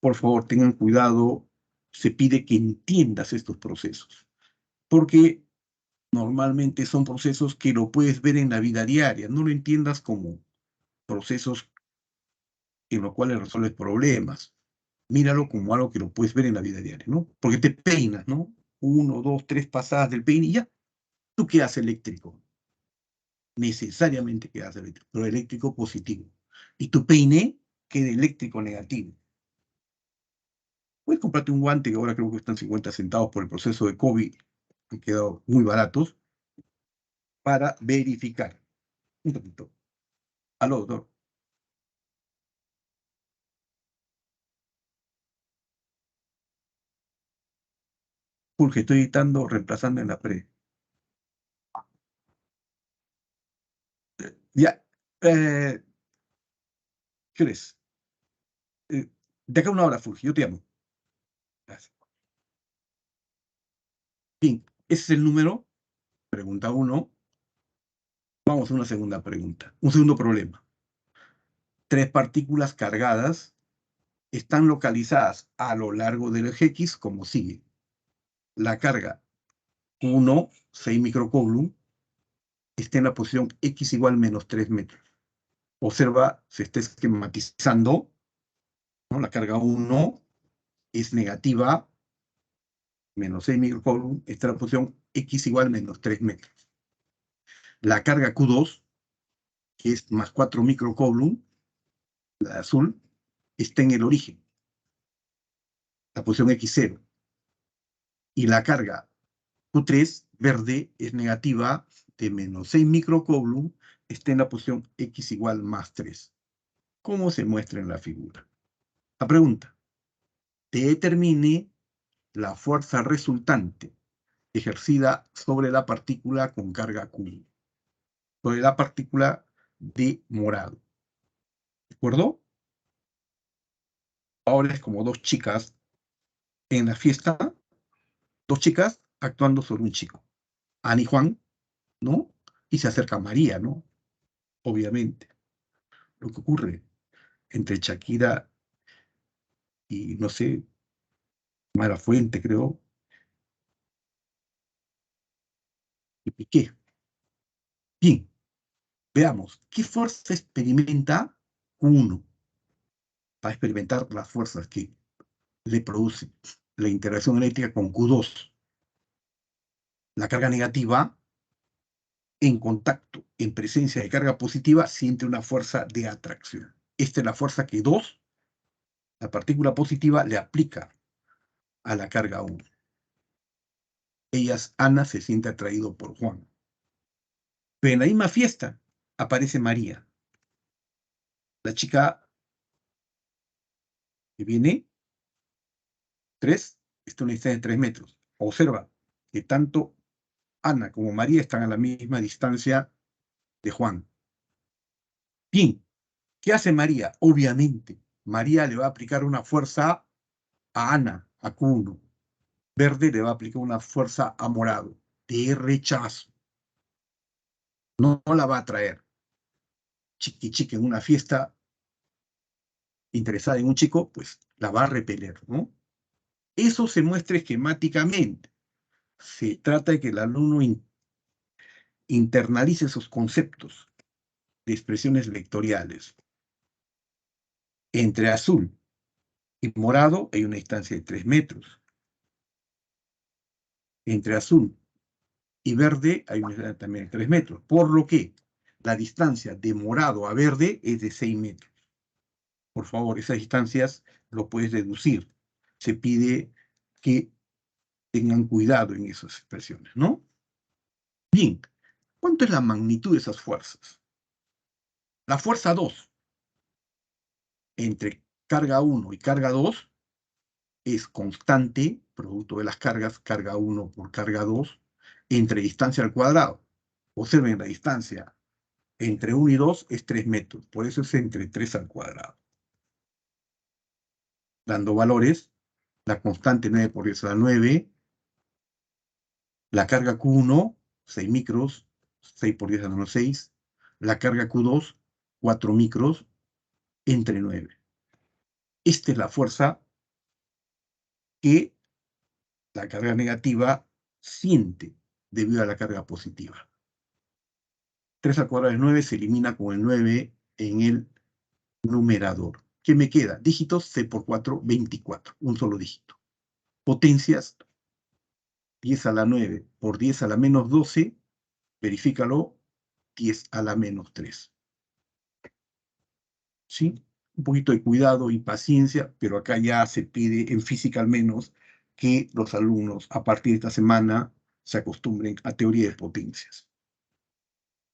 Por favor, tengan cuidado. Se pide que entiendas estos procesos, porque normalmente son procesos que lo puedes ver en la vida diaria. No lo entiendas como procesos en los cuales resuelves problemas. Míralo como algo que lo puedes ver en la vida diaria, ¿no? Porque te peinas, ¿no? 1, 2, 3 pasadas del peine y ya, tú quedas eléctrico. Necesariamente quedas eléctrico, pero eléctrico positivo. Y tu peine queda eléctrico negativo. Puedes comprarte un guante que ahora creo que están 50 centavos por el proceso de COVID, han quedado muy baratos, para verificar. Un poquito. Aló, doctor. Jorge, estoy editando, reemplazando en la pre. Ya. ¿Qué eres? De acá a una hora, Fulgi, yo te llamo. Gracias. Bien, ese es el número, pregunta uno. Vamos a una segunda pregunta, un segundo problema. Tres partículas cargadas están localizadas a lo largo del eje X como sigue. La carga 1, 6 microcoulomb, está en la posición X igual menos 3 metros. Observa, se está esquematizando, ¿no? La carga 1 es negativa, menos 6 microcoulomb, está en la posición X igual menos 3 metros. La carga Q2, que es más 4 microcoulomb, la azul, está en el origen, la posición X0. Y la carga Q3, verde, es negativa de menos 6 microcoulomb, está en la posición X igual más 3. ¿Cómo se muestra en la figura? La pregunta. Determine la fuerza resultante ejercida sobre la partícula con carga Q, sobre la partícula de morado. ¿De acuerdo? Ahora es como dos chicas en la fiesta, dos chicas actuando sobre un chico, Ana y Juan, ¿no? Y se acerca María, ¿no? Obviamente. Lo que ocurre entre Shakira y, no sé, Mara Fuente, creo, y Piqué. Bien, veamos, ¿qué fuerza experimenta Q1 para experimentar las fuerzas que le produce la interacción eléctrica con Q2? La carga negativa, en contacto, en presencia de carga positiva, siente una fuerza de atracción. Esta es la fuerza que 2, la partícula positiva, le aplica a la carga 1. Ellas, Ana se siente atraído por Juan. Pero en la misma fiesta aparece María, la chica que viene 3, está a una distancia de 3 metros. Observa que tanto Ana como María están a la misma distancia de Juan. Bien, ¿qué hace María? Obviamente, María le va a aplicar una fuerza a Ana, a Q1. Verde le va a aplicar una fuerza a morado, de rechazo. No, no la va a traer. Chiqui chiqui en una fiesta interesada en un chico, pues la va a repeler, ¿no? Eso se muestra esquemáticamente. Se trata de que el alumno internalice esos conceptos de expresiones vectoriales. Entre azul y morado hay una distancia de 3 metros. Entre azul y verde hay una distancia también de 3 metros. Por lo que la distancia de morado a verde es de 6 metros. Por favor, esas distancias lo puedes deducir. Se pide que tengan cuidado en esas expresiones, ¿no? Bien, ¿cuánto es la magnitud de esas fuerzas? La fuerza 2 entre carga 1 y carga 2 es constante, producto de las cargas, carga 1 por carga 2, entre distancia al cuadrado. Observen la distancia entre 1 y 2 es 3 metros, por eso es entre 3 al cuadrado. Dando valores, la constante 9 por 10 a la 9, la carga Q1, 6 micros, 6 por 10 a la menos 6, la carga Q2, 4 micros, entre 9. Esta es la fuerza que la carga negativa siente debido a la carga positiva. 3 al cuadrado es 9, se elimina con el 9 en el numerador. ¿Qué me queda? Dígitos, C por 4, 24, un solo dígito. Potencias, 10 a la 9 por 10 a la menos 12, verifícalo, 10 a la menos 3. ¿Sí? Un poquito de cuidado y paciencia, pero acá ya se pide, en física al menos, que los alumnos a partir de esta semana se acostumbren a teoría de potencias,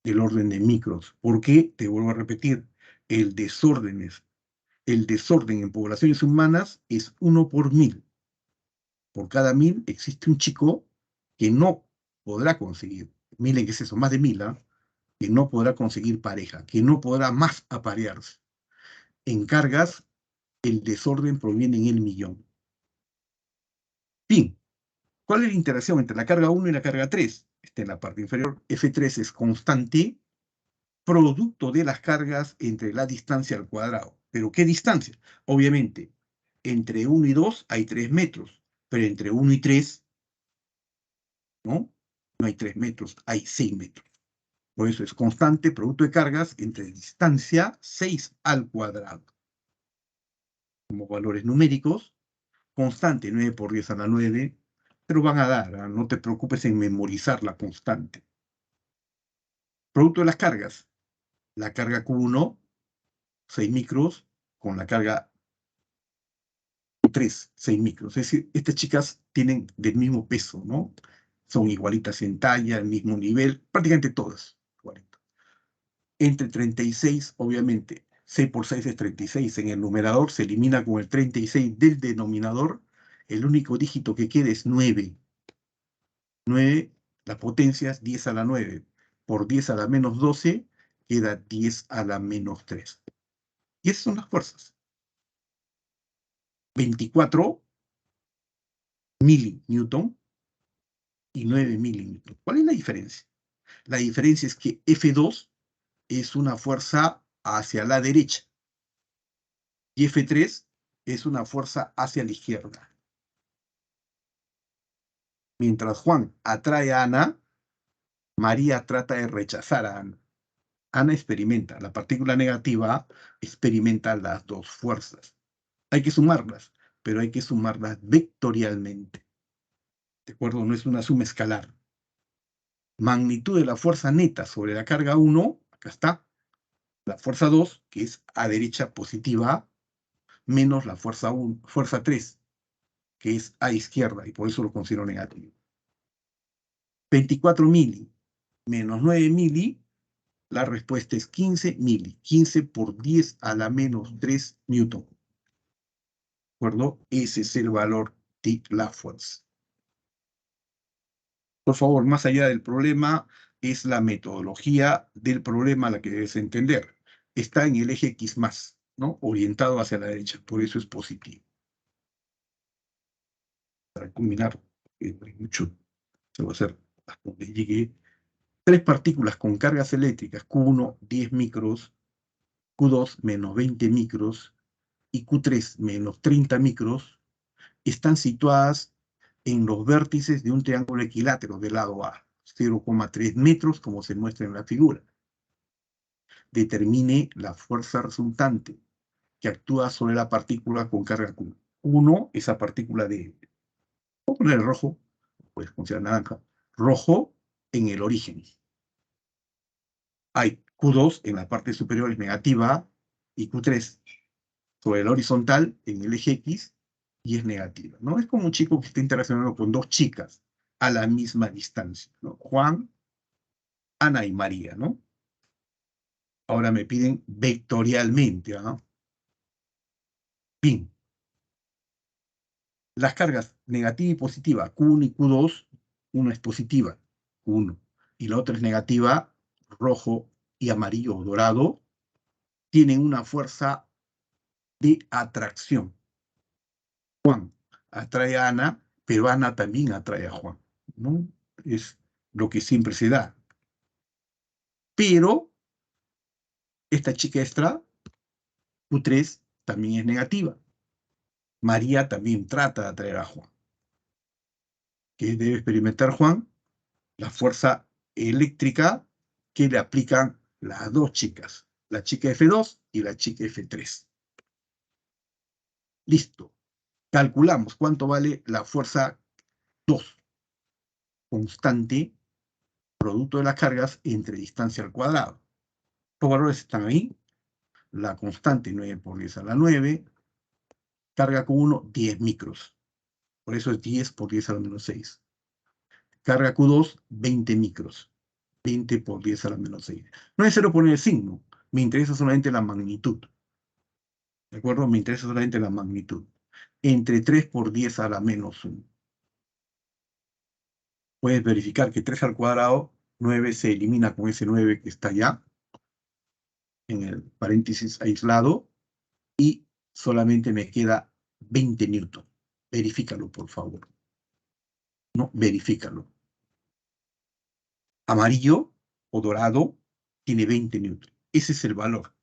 del orden de micros. ¿Por qué? Te vuelvo a repetir, el desorden en poblaciones humanas es 1 por 1000. Por cada 1000 existe un chico que no podrá conseguir, 1000 en exceso, más de 1000, ¿ah? Que no podrá conseguir pareja, que no podrá más aparearse. En cargas, el desorden proviene en el millón. Fin. ¿Cuál es la interacción entre la carga 1 y la carga 3? Está en la parte inferior. F3 es constante, producto de las cargas entre la distancia al cuadrado. ¿Pero qué distancia? Obviamente, entre 1 y 2 hay 3 metros, pero entre 1 y 3, ¿no? No hay 3 metros, hay 6 metros. Por eso es constante, producto de cargas entre distancia 6 al cuadrado. Como valores numéricos, constante 9 por 10 a la 9, pero van a dar, ¿eh? No te preocupes en memorizar la constante. Producto de las cargas, la carga Q1, 6 micros, con la carga Q3, 6 micros. Es decir, estas chicas tienen del mismo peso, ¿no? Son igualitas en talla, el mismo nivel, prácticamente todas igualitas. Entre 36, obviamente, 6 por 6 es 36. En el numerador se elimina con el 36 del denominador. El único dígito que queda es 9. 9, la potencia es 10 a la 9. Por 10 a la menos 12, queda 10 a la menos 3. Y esas son las fuerzas. 24 milinewton y 9 milinewton. ¿Cuál es la diferencia? La diferencia es que F2 es una fuerza hacia la derecha y F3 es una fuerza hacia la izquierda. Mientras Juan atrae a Ana, María trata de rechazar a Ana. Ana experimenta, la partícula negativa experimenta las dos fuerzas. Hay que sumarlas, pero hay que sumarlas vectorialmente. ¿De acuerdo? No es una suma escalar. Magnitud de la fuerza neta sobre la carga 1, acá está. La fuerza 2, que es a derecha positiva, menos la fuerza 1, fuerza 3, que es a izquierda, y por eso lo considero negativo. 24 mili menos 9 mili, la respuesta es 15 mili. 15 por 10 a la menos 3 newton. ¿De acuerdo? Ese es el valor de la fuerza. Por favor, más allá del problema, es la metodología del problema la que debes entender. Está en el eje X más, ¿no? Orientado hacia la derecha, por eso es positivo. Para culminar, hay mucho, se va a hacer hasta donde llegue. 3 partículas con cargas eléctricas, Q1, 10 micros, Q2, menos 20 micros, y Q3, menos 30 micros, están situadas en los vértices de un triángulo equilátero del lado A, 0,3 metros, como se muestra en la figura. Determine la fuerza resultante que actúa sobre la partícula con carga Q. 1, esa partícula de, voy a poner el rojo, pues funciona naranja, rojo en el origen. Hay Q2 en la parte superior es negativa y Q3 sobre el horizontal en el eje X y es negativa, ¿no? Es como un chico que está interaccionando con dos chicas a la misma distancia, ¿no? Juan, Ana y María, ¿no? Ahora me piden vectorialmente, ¿no? Bien. Las cargas negativa y positiva, Q1 y Q2, una es positiva, Q1, y la otra es negativa, rojo y amarillo o dorado, tienen una fuerza de atracción. Juan atrae a Ana, pero Ana también atrae a Juan, ¿no? Es lo que siempre se da. Pero esta chica extra, Q3, también es negativa. María también trata de atraer a Juan. ¿Qué debe experimentar Juan? La fuerza eléctrica que le aplican las dos chicas, la chica F2 y la chica F3. Listo. Calculamos cuánto vale la fuerza 2, constante, producto de las cargas entre distancia al cuadrado. Los valores están ahí. la constante 9 por 10 a la 9, carga Q1 10 micros. Por eso es 10 por 10 a la menos 6. Carga Q2 20 micros. 20 por 10 a la menos 6. No es necesario poner el signo. Me interesa solamente la magnitud. ¿De acuerdo? Me interesa solamente la magnitud. Entre 3 por 10 a la menos 1. Puedes verificar que 3 al cuadrado, 9 se elimina con ese 9 que está allá, en el paréntesis aislado, y solamente me queda 20 newton. Verifícalo, por favor. ¿No? Verifícalo. Amarillo o dorado tiene 20 newton. Ese es el valor.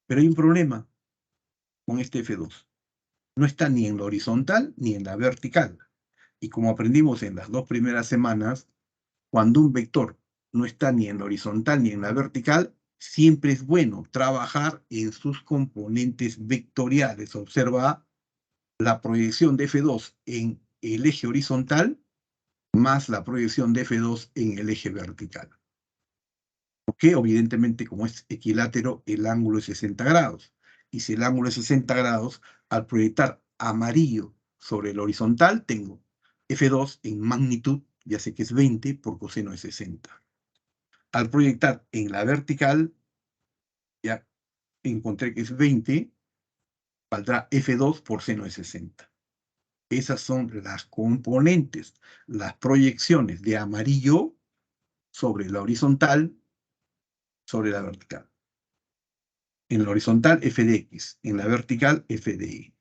Pero hay un problema con este F2. No está ni en la horizontal ni en la vertical. Y como aprendimos en las 2 primeras semanas, cuando un vector no está ni en la horizontal ni en la vertical, siempre es bueno trabajar en sus componentes vectoriales. Observa la proyección de F2 en el eje horizontal más la proyección de F2 en el eje vertical. Porque evidentemente, como es equilátero, el ángulo es 60 grados. Y si el ángulo es 60 grados, al proyectar amarillo sobre el horizontal, tengo F2 en magnitud, ya sé que es 20 por coseno de 60. Al proyectar en la vertical, ya encontré que es 20, valdrá F2 por seno de 60. Esas son las componentes, las proyecciones de amarillo sobre la horizontal, sobre la vertical. En la horizontal, f de x. En la vertical, f de y.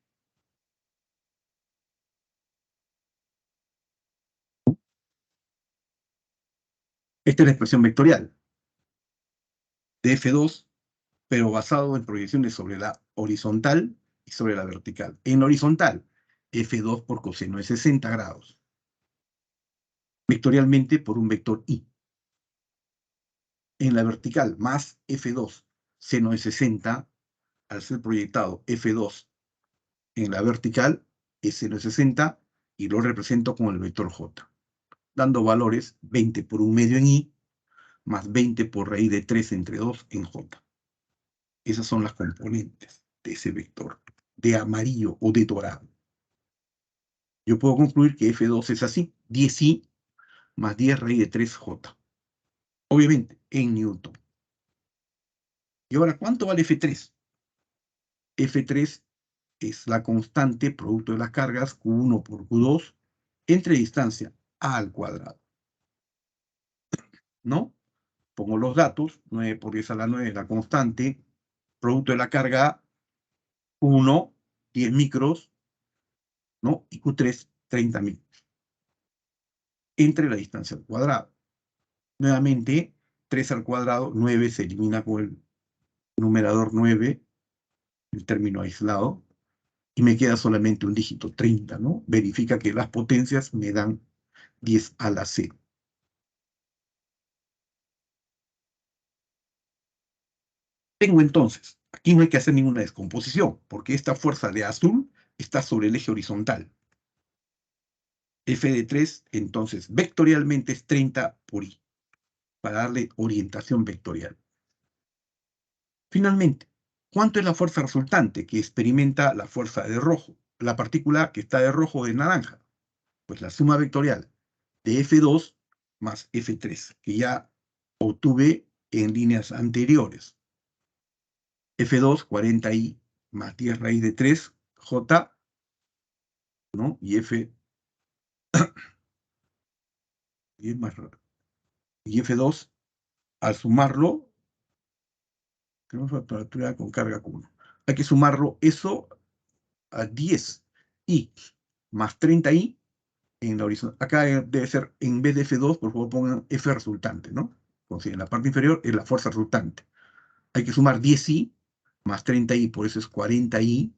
Esta es la expresión vectorial de F2, pero basado en proyecciones sobre la horizontal y sobre la vertical. En la horizontal, F2 por coseno de 60 grados. Vectorialmente por un vector y. En la vertical, más F2 seno de 60, al ser proyectado F2 en la vertical, es seno de 60, y lo represento con el vector J, dando valores 20 por un medio en y, más 20 por raíz de 3 entre 2 en J. Esas son las componentes de ese vector, de amarillo o de dorado. Yo puedo concluir que F2 es así, 10i más 10 raíz de 3J. Obviamente, en Newton. Y ahora, ¿cuánto vale F3? F3 es la constante producto de las cargas Q1 por Q2 entre distancia A al cuadrado. ¿No? Pongo los datos, 9 por 10 a la 9 la constante, producto de la carga Q1, 10 micros, ¿no? Y Q3, 30 micros. Entre la distancia al cuadrado. Nuevamente, 3 al cuadrado, 9 se elimina con el numerador 9, el término aislado, y me queda solamente un dígito, 30, ¿no? Verifica que las potencias me dan 10 a la C. Tengo entonces, aquí no hay que hacer ninguna descomposición, porque esta fuerza de azul está sobre el eje horizontal. F de 3, entonces, vectorialmente es 30 por I, para darle orientación vectorial. Finalmente, ¿cuánto es la fuerza resultante que experimenta la fuerza de rojo? La partícula que está de rojo o de naranja. Pues la suma vectorial de F2 más F3, que ya obtuve en líneas anteriores. F2, 40i más 10 raíz de 3, J, ¿no? Y y F2, al sumarlo, tenemos una temperatura con carga Q1. Hay que sumarlo eso a 10i más 30i en la horizontal. Acá debe ser, en vez de F2, por favor pongan F resultante, ¿no? Entonces, en la parte inferior es la fuerza resultante. Hay que sumar 10i más 30i, por eso es 40i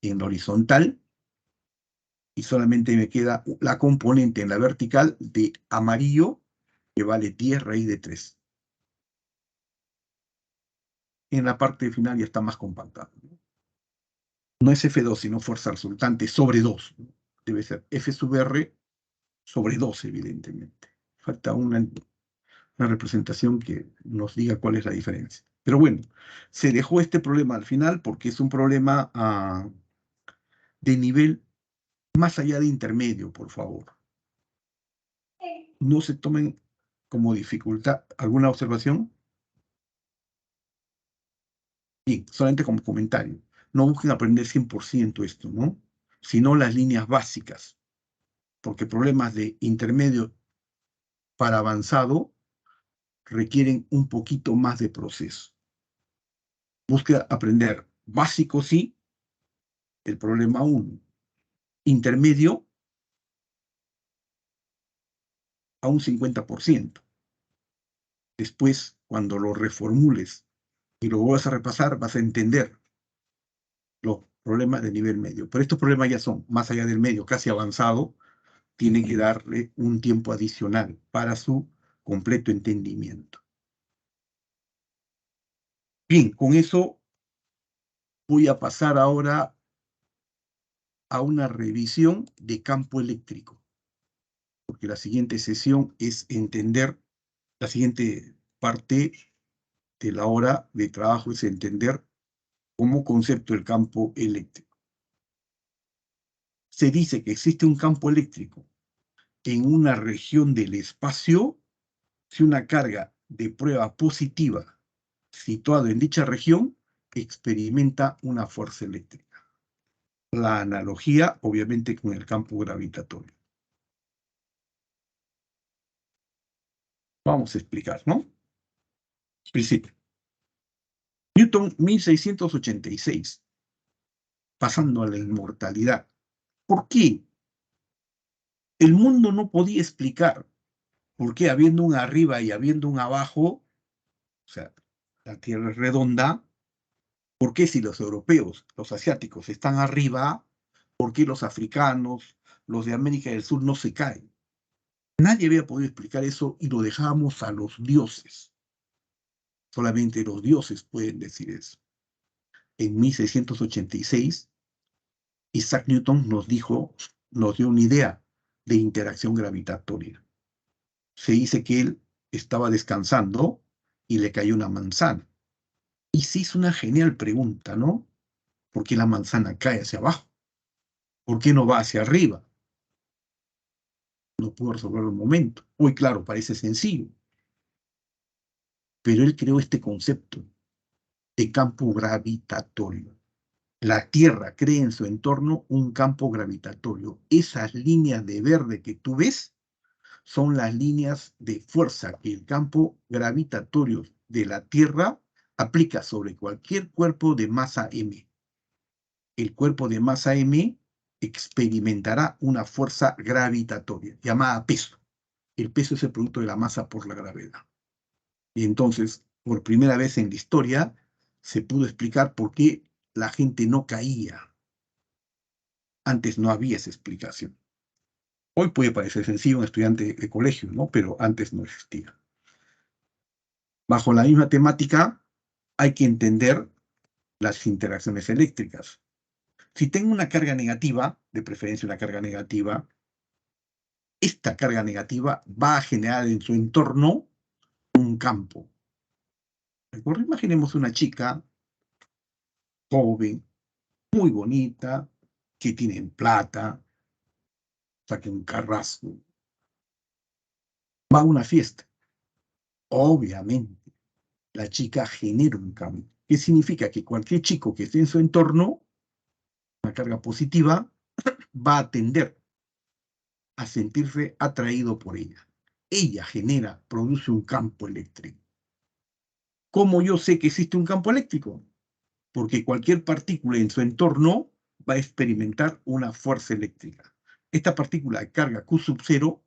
en la horizontal, y solamente me queda la componente en la vertical de amarillo, que vale 10 raíz de 3. En la parte final ya está más compactado. No es F2, sino fuerza resultante sobre 2. Debe ser F sub R sobre 2, evidentemente. Falta una una representación que nos diga cuál es la diferencia. Pero bueno, se dejó este problema al final porque es un problema de nivel más allá de intermedio, por favor. No se tomen como dificultad. ¿Alguna observación? Bien, solamente como comentario. No busquen aprender 100% esto, ¿no? Sino las líneas básicas, porque problemas de intermedio para avanzado requieren un poquito más de proceso. Busque aprender básico, sí, el problema 1. Intermedio a un 50%. Después, cuando lo reformules y lo vuelvas a repasar, vas a entender los problemas de nivel medio. Pero estos problemas ya son más allá del medio, casi avanzado, tienen que darle un tiempo adicional para su completo entendimiento. Bien, con eso voy a pasar ahora a una revisión de campo eléctrico, porque la siguiente sesión es entender, la siguiente parte de la hora de trabajo es entender como concepto el campo eléctrico. Se dice que existe un campo eléctrico en una región del espacio si una carga de prueba positiva situada en dicha región experimenta una fuerza eléctrica. La analogía, obviamente, con el campo gravitatorio. Vamos a explicar, ¿no? Principio. Newton, 1686, pasando a la inmortalidad. ¿Por qué? El mundo no podía explicar por qué habiendo un arriba y habiendo un abajo, o sea, la Tierra es redonda, ¿por qué si los europeos, los asiáticos están arriba, por qué los africanos, los de América del Sur no se caen? Nadie había podido explicar eso y lo dejábamos a los dioses. Solamente los dioses pueden decir eso. En 1686, Isaac Newton nos dio una idea de interacción gravitatoria. Se dice que él estaba descansando y le cayó una manzana. Y se hizo una genial pregunta, ¿no? ¿Por qué la manzana cae hacia abajo? ¿Por qué no va hacia arriba? No pudo resolverlo en el momento. Hoy, claro, parece sencillo. Pero él creó este concepto de campo gravitatorio. La Tierra crea en su entorno un campo gravitatorio. Esas líneas de verde que tú ves son las líneas de fuerza que el campo gravitatorio de la Tierra aplica sobre cualquier cuerpo de masa m. El cuerpo de masa m experimentará una fuerza gravitatoria llamada peso. El peso es el producto de la masa por la gravedad. Y entonces, por primera vez en la historia, se pudo explicar por qué la gente no caía. Antes no había esa explicación. Hoy puede parecer sencillo un estudiante de colegio, ¿no? Pero antes no existía. Bajo la misma temática, hay que entender las interacciones eléctricas. Si tengo una carga negativa, de preferencia una carga negativa, esta carga negativa va a generar en su entorno un campo. ¿De acuerdo? Imaginemos una chica joven, muy bonita, que tiene plata, saque un carrasco, va a una fiesta. Obviamente, la chica genera un campo. ¿Qué significa? Que cualquier chico que esté en su entorno, una carga positiva, va a tender a sentirse atraído por ella. Ella produce un campo eléctrico. ¿Cómo yo sé que existe un campo eléctrico? Porque cualquier partícula en su entorno va a experimentar una fuerza eléctrica. Esta partícula de carga Q sub 0,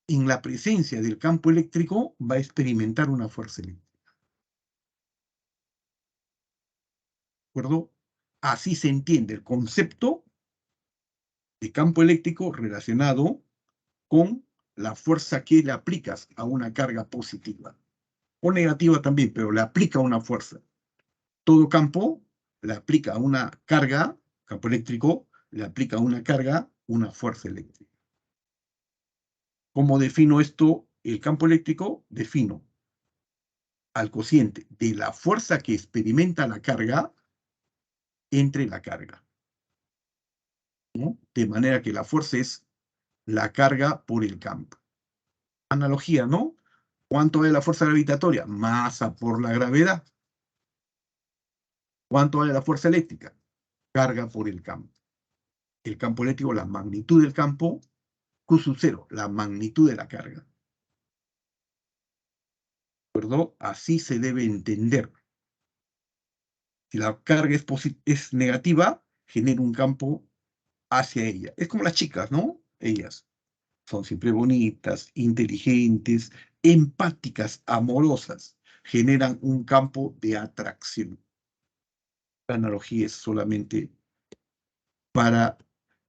en la presencia del campo eléctrico, va a experimentar una fuerza eléctrica. ¿De acuerdo? Así se entiende el concepto de campo eléctrico relacionado con la fuerza que le aplicas a una carga positiva. O negativa también, pero le aplica una fuerza. Todo campo le aplica a una carga, campo eléctrico, le aplica a una carga una fuerza eléctrica. ¿Cómo defino esto el campo eléctrico, defino al cociente de la fuerza que experimenta la carga entre la carga, ¿no? De manera que la fuerza es la carga por el campo. Analogía, ¿no? ¿Cuánto es la fuerza gravitatoria? Masa por la gravedad. ¿Cuánto es la fuerza eléctrica? Carga por el campo. El campo eléctrico, la magnitud del campo, Q sub 0, la magnitud de la carga. ¿De acuerdo? Así se debe entender. Si la carga es negativa, genera un campo hacia ella. Es como las chicas, ¿no? Ellas son siempre bonitas, inteligentes, empáticas, amorosas. Generan un campo de atracción. La analogía es solamente para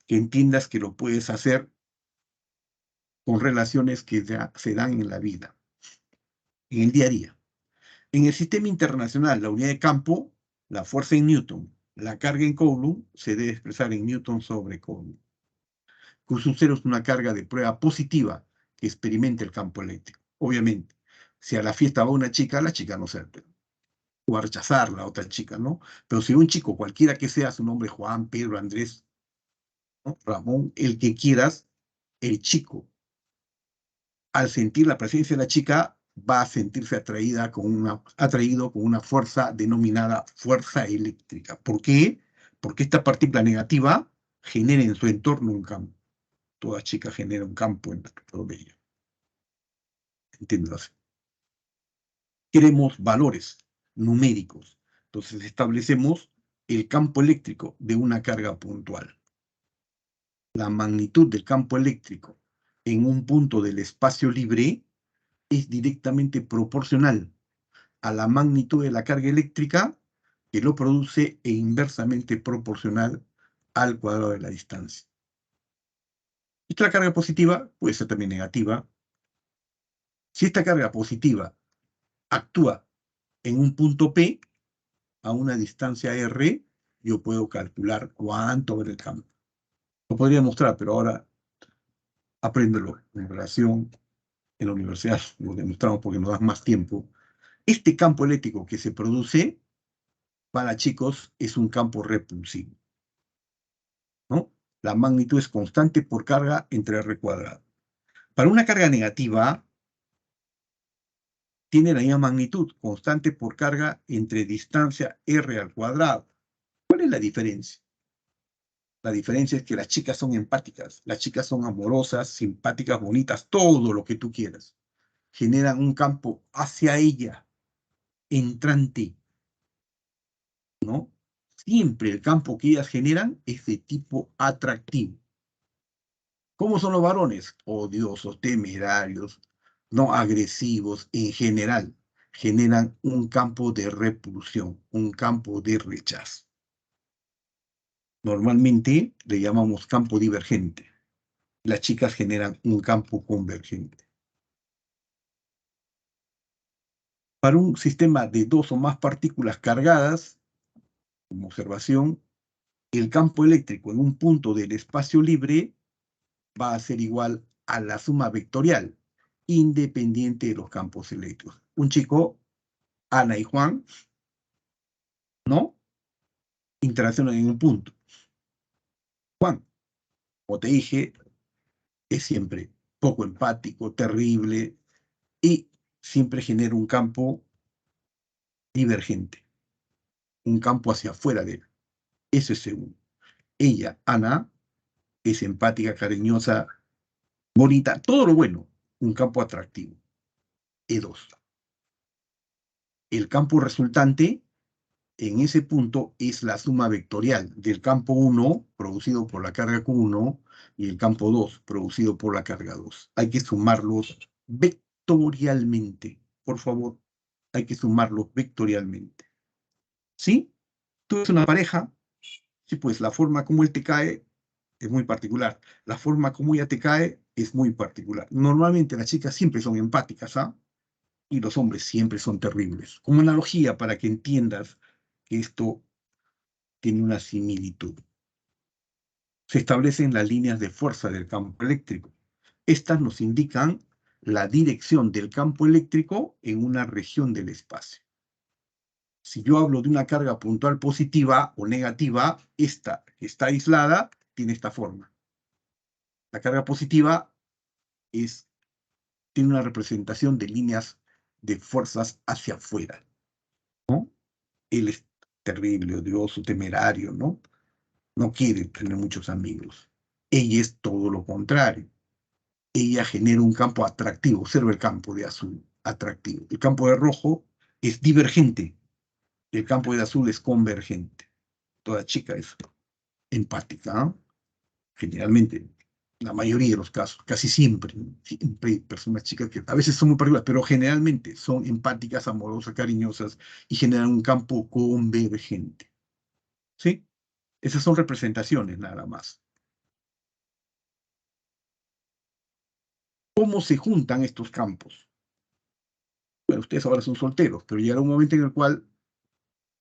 que entiendas que lo puedes hacer con relaciones que se dan en la vida, en el día a día. En el sistema internacional, la unidad de campo, la fuerza en Newton, la carga en Coulomb, se debe expresar en Newton sobre Coulomb. Q sub 0 es una carga de prueba positiva que experimenta el campo eléctrico. Obviamente, si a la fiesta va una chica, la chica no se va a rechazar la otra chica, ¿no? Pero si un chico, cualquiera que sea, su nombre Juan, Pedro, Andrés, ¿no? Ramón, el que quieras, el chico, al sentir la presencia de la chica, va a sentirse atraído con una fuerza denominada fuerza eléctrica. ¿Por qué? Porque esta partícula negativa genera en su entorno un campo. Toda chica genera un campo en alrededor de ella. Entiéndelo así. Queremos valores numéricos. Entonces establecemos el campo eléctrico de una carga puntual. La magnitud del campo eléctrico en un punto del espacio libre es directamente proporcional a la magnitud de la carga eléctrica que lo produce e inversamente proporcional al cuadrado de la distancia. Esta carga positiva puede ser también negativa. Si esta carga positiva actúa en un punto P, a una distancia R, yo puedo calcular cuánto va el campo. Lo podría mostrar, pero ahora apréndelo en relación en la universidad, lo demostramos porque nos da más tiempo. Este campo eléctrico que se produce para chicos es un campo repulsivo, ¿no? La magnitud es constante por carga entre R cuadrado. Para una carga negativa, tiene la misma magnitud, constante por carga entre distancia R al cuadrado. ¿Cuál es la diferencia? La diferencia es que las chicas son empáticas, las chicas son amorosas, simpáticas, bonitas, todo lo que tú quieras. Generan un campo hacia ella, entrante, ¿no? Siempre el campo que ellas generan es de tipo atractivo. ¿Cómo son los varones? Odiosos, temerarios, no agresivos en general. Generan un campo de repulsión, un campo de rechazo. Normalmente le llamamos campo divergente. Las chicas generan un campo convergente. Para un sistema de dos o más partículas cargadas, como observación, el campo eléctrico en un punto del espacio libre va a ser igual a la suma vectorial, independiente de los campos eléctricos. Un chico, Ana y Juan, ¿no? Interaccionan en un punto. Juan, como te dije, es siempre poco empático, terrible, y siempre genera un campo divergente, un campo hacia afuera de él. Eso es seguro. Ella, Ana, es empática, cariñosa, bonita, todo lo bueno, un campo atractivo. E2. El campo resultante en ese punto es la suma vectorial del campo 1 producido por la carga Q1 y el campo 2 producido por la carga 2. Hay que sumarlos vectorialmente. Por favor, hay que sumarlos vectorialmente. ¿Sí? Tú eres una pareja, sí, pues la forma como él te cae es muy particular. La forma como ella te cae es muy particular. Normalmente las chicas siempre son empáticas, ¿ah? Y los hombres siempre son terribles. Como analogía para que entiendas que esto tiene una similitud. Se establecen las líneas de fuerza del campo eléctrico. Estas nos indican la dirección del campo eléctrico en una región del espacio. Si yo hablo de una carga puntual positiva o negativa, esta que está aislada tiene esta forma. La carga positiva tiene una representación de líneas de fuerzas hacia afuera, ¿no? Él es terrible, odioso, temerario, ¿no? No quiere tener muchos amigos. Ella es todo lo contrario. Ella genera un campo atractivo. Observa el campo de azul, atractivo. El campo de rojo es divergente. El campo de azul es convergente. Toda chica es empática, ¿no? Generalmente, la mayoría de los casos, casi siempre, siempre hay personas chicas que a veces son muy particulares, pero generalmente son empáticas, amorosas, cariñosas y generan un campo convergente. ¿Sí? Esas son representaciones nada más. ¿Cómo se juntan estos campos? Bueno, ustedes ahora son solteros, pero llegará un momento en el cual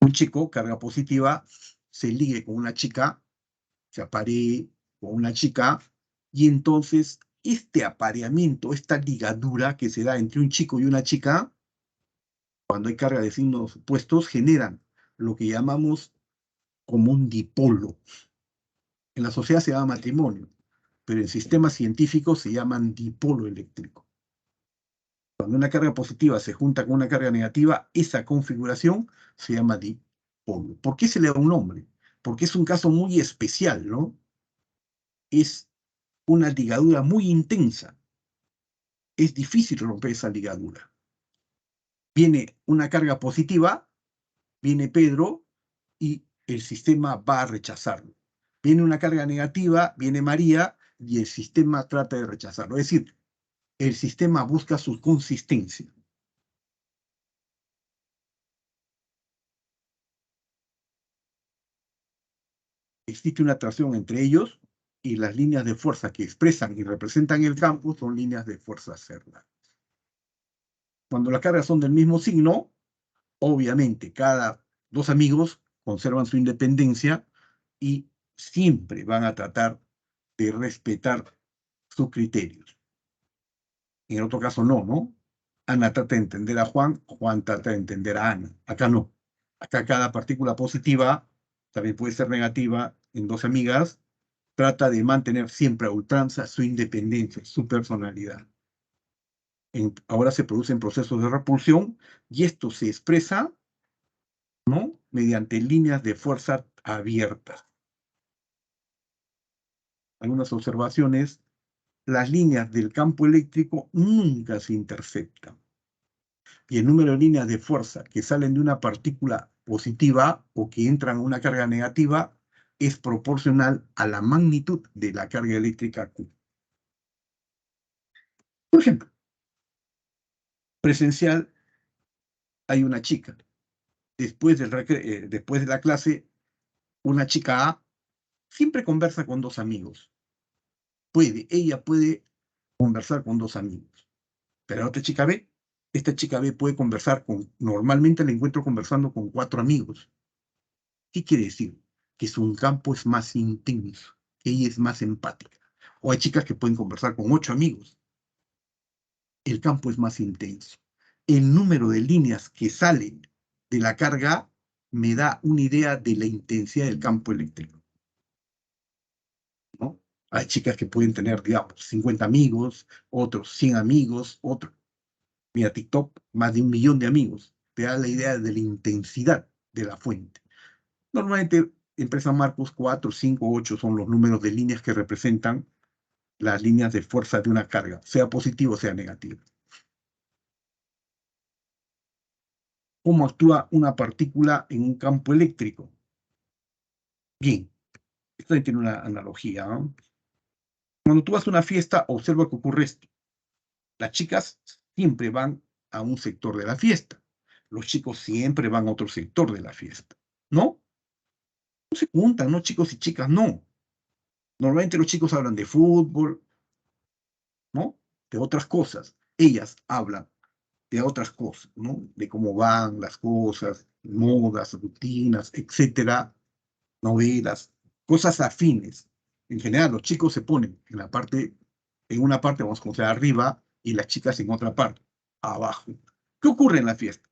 un chico, carga positiva, se ligue con una chica, se aparee con una chica, y entonces este apareamiento, esta ligadura que se da entre un chico y una chica, cuando hay carga de signos opuestos, generan lo que llamamos como un dipolo. En la sociedad se llama matrimonio, pero en sistemas científicos se llaman dipolo eléctrico. Cuando una carga positiva se junta con una carga negativa, esa configuración se llama dipolo. ¿Por qué se le da un nombre? Porque es un caso muy especial, ¿no? Es una ligadura muy intensa. Es difícil romper esa ligadura. Viene una carga positiva, viene Pedro y el sistema va a rechazarlo. Viene una carga negativa, viene María y el sistema trata de rechazarlo. Es decir, el sistema busca su consistencia. Existe una atracción entre ellos y las líneas de fuerza que expresan y representan el campo son líneas de fuerza cerdas. Cuando las cargas son del mismo signo, obviamente cada dos amigos conservan su independencia y siempre van a tratar de respetar sus criterios. En el otro caso no, ¿no? Ana trata de entender a Juan, Juan trata de entender a Ana. Acá no. Acá cada partícula positiva, también puede ser negativa en dos amigas, trata de mantener siempre a ultranza su independencia, su personalidad. Ahora se producen procesos de repulsión y esto se expresa, ¿no?, mediante líneas de fuerza abiertas. Algunas observaciones: las líneas del campo eléctrico nunca se interceptan. Y el número de líneas de fuerza que salen de una partícula positiva o que entran a una carga negativa es proporcional a la magnitud de la carga eléctrica Q. Por ejemplo, presencial, hay una chica. Después de la clase, una chica A siempre conversa con dos amigos. Ella puede conversar con dos amigos. Pero la otra chica B, esta chica B puede conversar normalmente la encuentro conversando con cuatro amigos. ¿Qué quiere decir? Que su campo es más intenso, que ella es más empática. O hay chicas que pueden conversar con 8 amigos. El campo es más intenso. El número de líneas que salen de la carga me da una idea de la intensidad del campo eléctrico, ¿no? Hay chicas que pueden tener, digamos, 50 amigos, otros 100 amigos, otros. Mira, TikTok, más de 1 millón de amigos. Te da la idea de la intensidad de la fuente. Normalmente, empresa Marcos, 4, 5, 8 son los números de líneas que representan las líneas de fuerza de una carga, sea positiva o sea negativa. ¿Cómo actúa una partícula en un campo eléctrico? Bien, esto tiene una analogía, ¿no? Cuando tú vas a una fiesta, observa que ocurre esto. Las chicas siempre van a un sector de la fiesta. Los chicos siempre van a otro sector de la fiesta, ¿no? No se juntan, ¿no? Chicos y chicas, no. Normalmente los chicos hablan de fútbol, ¿no? De otras cosas. Ellas hablan de otras cosas, ¿no? De cómo van las cosas, modas, rutinas, etcétera, novelas, cosas afines. En general, los chicos se ponen en una parte, vamos a considerar arriba, y las chicas en otra parte, abajo. ¿Qué ocurre en la fiesta?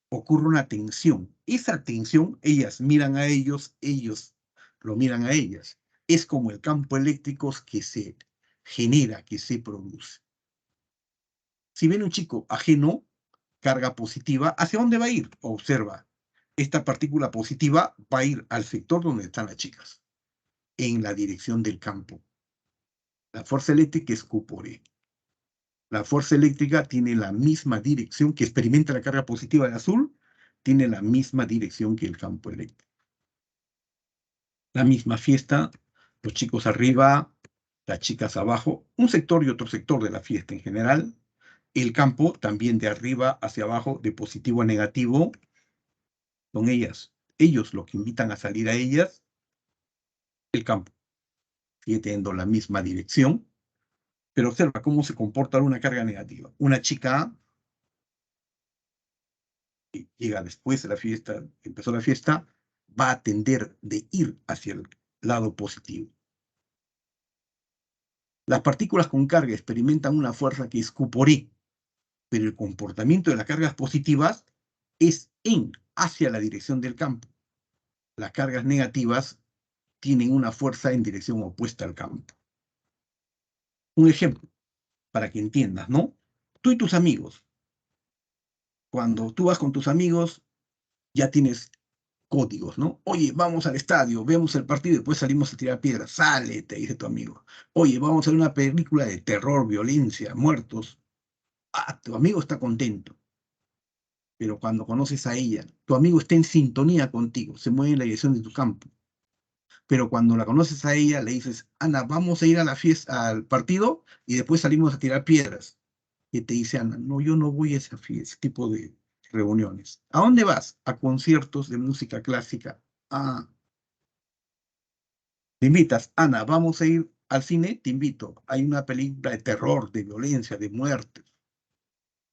Ocurre una tensión. Esa tensión, ellas miran a ellos lo miran a ellas. Es como el campo eléctrico que se genera, que se produce. Si viene un chico ajeno, carga positiva, ¿hacia dónde va a ir? Observa. Esta partícula positiva va a ir al sector donde están las chicas, en la dirección del campo. La fuerza eléctrica es Q por E. La fuerza eléctrica tiene la misma dirección que experimenta la carga positiva de azul, tiene la misma dirección que el campo eléctrico. La misma fiesta, los chicos arriba, las chicas abajo, un sector y otro sector de la fiesta en general. El campo también de arriba hacia abajo, de positivo a negativo, son ellas. Ellos los que invitan a salir a ellas, el campo sigue teniendo la misma dirección, pero observa cómo se comporta una carga negativa. Una chica que llega después de la fiesta, empezó la fiesta, va a tender de ir hacia el lado positivo. Las partículas con carga experimentan una fuerza que es Q por E, pero el comportamiento de las cargas positivas es hacia la dirección del campo. Las cargas negativas tienen una fuerza en dirección opuesta al campo. Un ejemplo, para que entiendas, ¿no? Tú y tus amigos. Cuando tú vas con tus amigos, ya tienes códigos, ¿no? Oye, vamos al estadio, vemos el partido y después salimos a tirar piedras. Sale, te dice tu amigo. Oye, vamos a ver una película de terror, violencia, muertos. Ah, tu amigo está contento. Pero cuando conoces a ella, tu amigo está en sintonía contigo, se mueve en la dirección de tu campo. Pero cuando la conoces a ella, le dices, Ana, vamos a ir a la fiesta, al partido, y después salimos a tirar piedras. Y te dice Ana, no, yo no voy a ese tipo de reuniones. ¿A dónde vas? A conciertos de música clásica. Ah, te invitas, Ana, vamos a ir al cine, te invito. Hay una película de terror, de violencia, de muerte.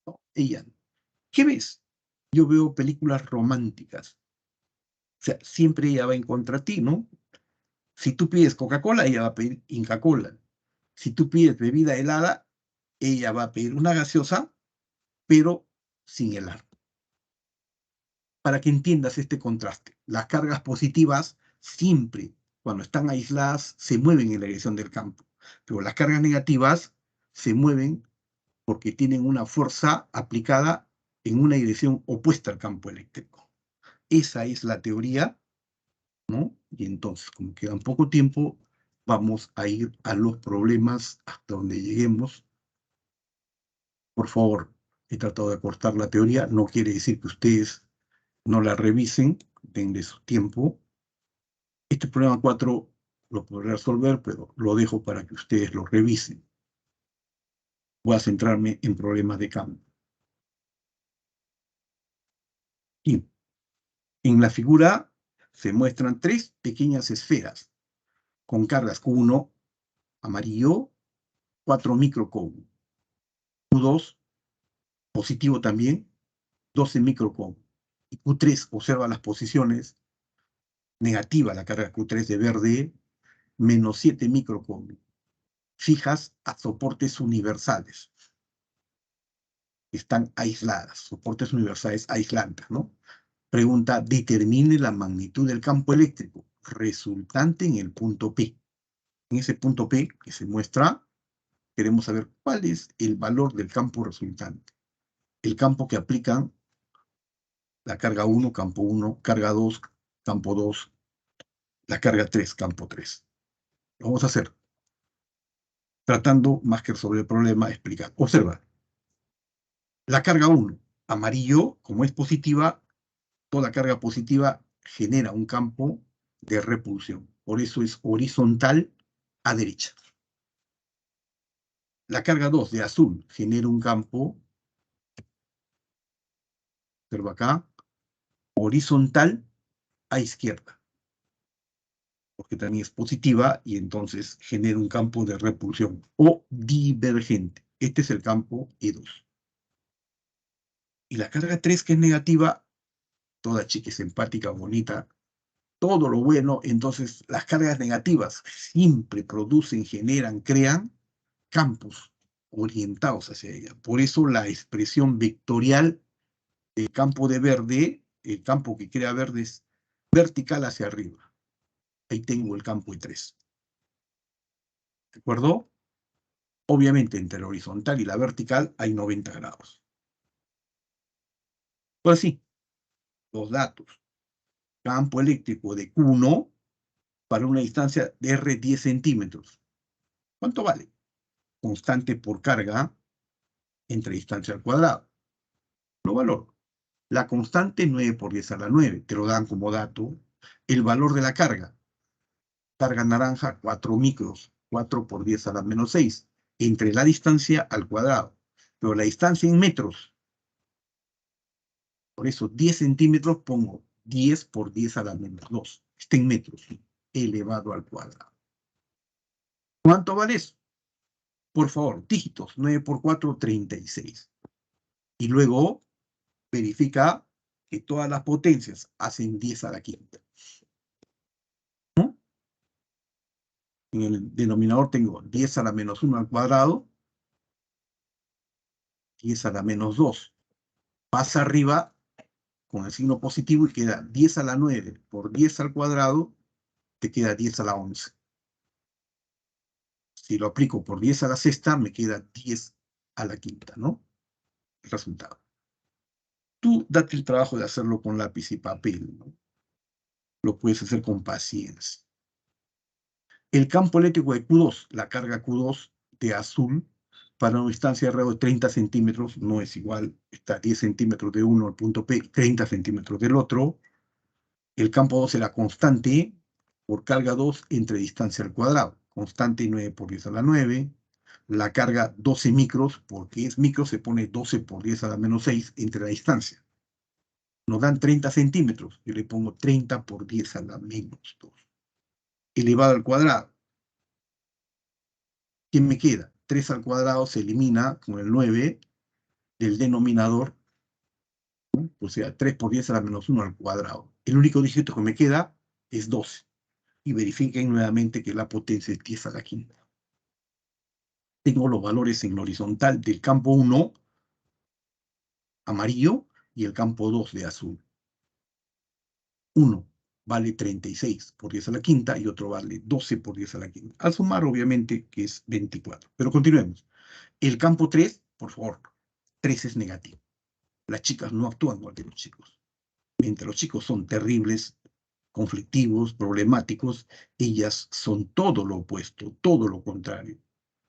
¿No? Ella, ¿qué ves? Yo veo películas románticas. O sea, siempre ella va en contra de ti, ¿no? Si tú pides Coca-Cola, ella va a pedir Inca-Cola. Si tú pides bebida helada, ella va a pedir una gaseosa, pero sin helar. Para que entiendas este contraste, las cargas positivas siempre, cuando están aisladas, se mueven en la dirección del campo, pero las cargas negativas se mueven porque tienen una fuerza aplicada en una dirección opuesta al campo eléctrico. Esa es la teoría, ¿no? Y entonces, como queda poco tiempo, vamos a ir a los problemas hasta donde lleguemos. Por favor, he tratado de acortar la teoría, no quiere decir que ustedes no la revisen, denle su tiempo. Este problema 4 lo podré resolver, pero lo dejo para que ustedes lo revisen. Voy a centrarme en problemas de campo. Y en la figura se muestran tres pequeñas esferas con cargas Q1 amarillo, 4 microcoulomb. Q2 positivo también, 12 microcoulomb. Y Q3 observa las posiciones negativa, la carga Q3 de verde, menos 7 microcoulomb. Fijas a soportes universales. Están aisladas, soportes universales aislantes, ¿no? Pregunta, determine la magnitud del campo eléctrico resultante en el punto P. En ese punto P que se muestra, queremos saber cuál es el valor del campo resultante. El campo que aplican la carga 1, campo 1, carga 2, campo 2, la carga 3, campo 3. Lo vamos a hacer tratando, más que resolver el problema, explicar. Observa, la carga 1, amarillo, como es positiva, toda carga positiva genera un campo de repulsión. Por eso es horizontal a derecha. La carga 2 de azul genera un campo, observa acá, horizontal a izquierda, porque también es positiva y entonces genera un campo de repulsión o divergente. Este es el campo E2. Y la carga 3, que es negativa, toda chica es empática, bonita, todo lo bueno, entonces las cargas negativas siempre producen, generan, crean campos orientados hacia ella. Por eso la expresión vectorial del campo de verde, el campo que crea verde es vertical hacia arriba. Ahí tengo el campo E3. ¿De acuerdo? Obviamente entre la horizontal y la vertical hay 90 grados. Pues sí, los datos. Campo eléctrico de Q1 para una distancia de R 10 centímetros. ¿Cuánto vale? Constante por carga entre distancia al cuadrado. Lo valoro. La constante 9 por 10 a la 9, te lo dan como dato. El valor de la carga. Carga naranja, 4 micros, 4 por 10 a la menos 6, entre la distancia al cuadrado. Pero la distancia en metros, por eso 10 centímetros pongo 10 por 10 a la menos 2. Está en metros, elevado al cuadrado. ¿Cuánto vale eso? Por favor, dígitos, 9 por 4, 36. Y luego verifica que todas las potencias hacen 10 a la quinta. ¿No? En el denominador tengo 10 a la menos 1 al cuadrado, 10 a la menos 2. Pasa arriba con el signo positivo y queda 10 a la 9 por 10 al cuadrado, te queda 10 a la 11. Si lo aplico por 10 a la sexta, me queda 10 a la quinta, ¿no? El resultado. Tú date el trabajo de hacerlo con lápiz y papel, ¿no? Lo puedes hacer con paciencia. El campo eléctrico de Q2, la carga Q2 de azul, para una distancia alrededor de 30 centímetros, no es igual, está 10 centímetros de uno al punto P, 30 centímetros del otro. El campo 2 será constante por carga 2 entre distancia al cuadrado. Constante 9 por 10 a la 9. La carga 12 micros, porque es micro, se pone 12 por 10 a la menos 6 entre la distancia. Nos dan 30 centímetros. Yo le pongo 30 por 10 a la menos 2. Elevado al cuadrado. ¿Qué me queda? 3 al cuadrado se elimina con el 9 del denominador. ¿No? O sea, 3 por 10 a la menos 1 al cuadrado. El único dígito que me queda es 12. Y verifiquen nuevamente que la potencia es 10 a la quinta. Tengo los valores en horizontal del campo 1, amarillo, y el campo 2 de azul. 1 vale 36 por 10 a la quinta y otro vale 12 por 10 a la quinta. Al sumar, obviamente, que es 24. Pero continuemos. El campo 3, por favor, 3 es negativo. Las chicas no actúan igual que los chicos. Mientras los chicos son terribles, conflictivos, problemáticos, ellas son todo lo opuesto, todo lo contrario.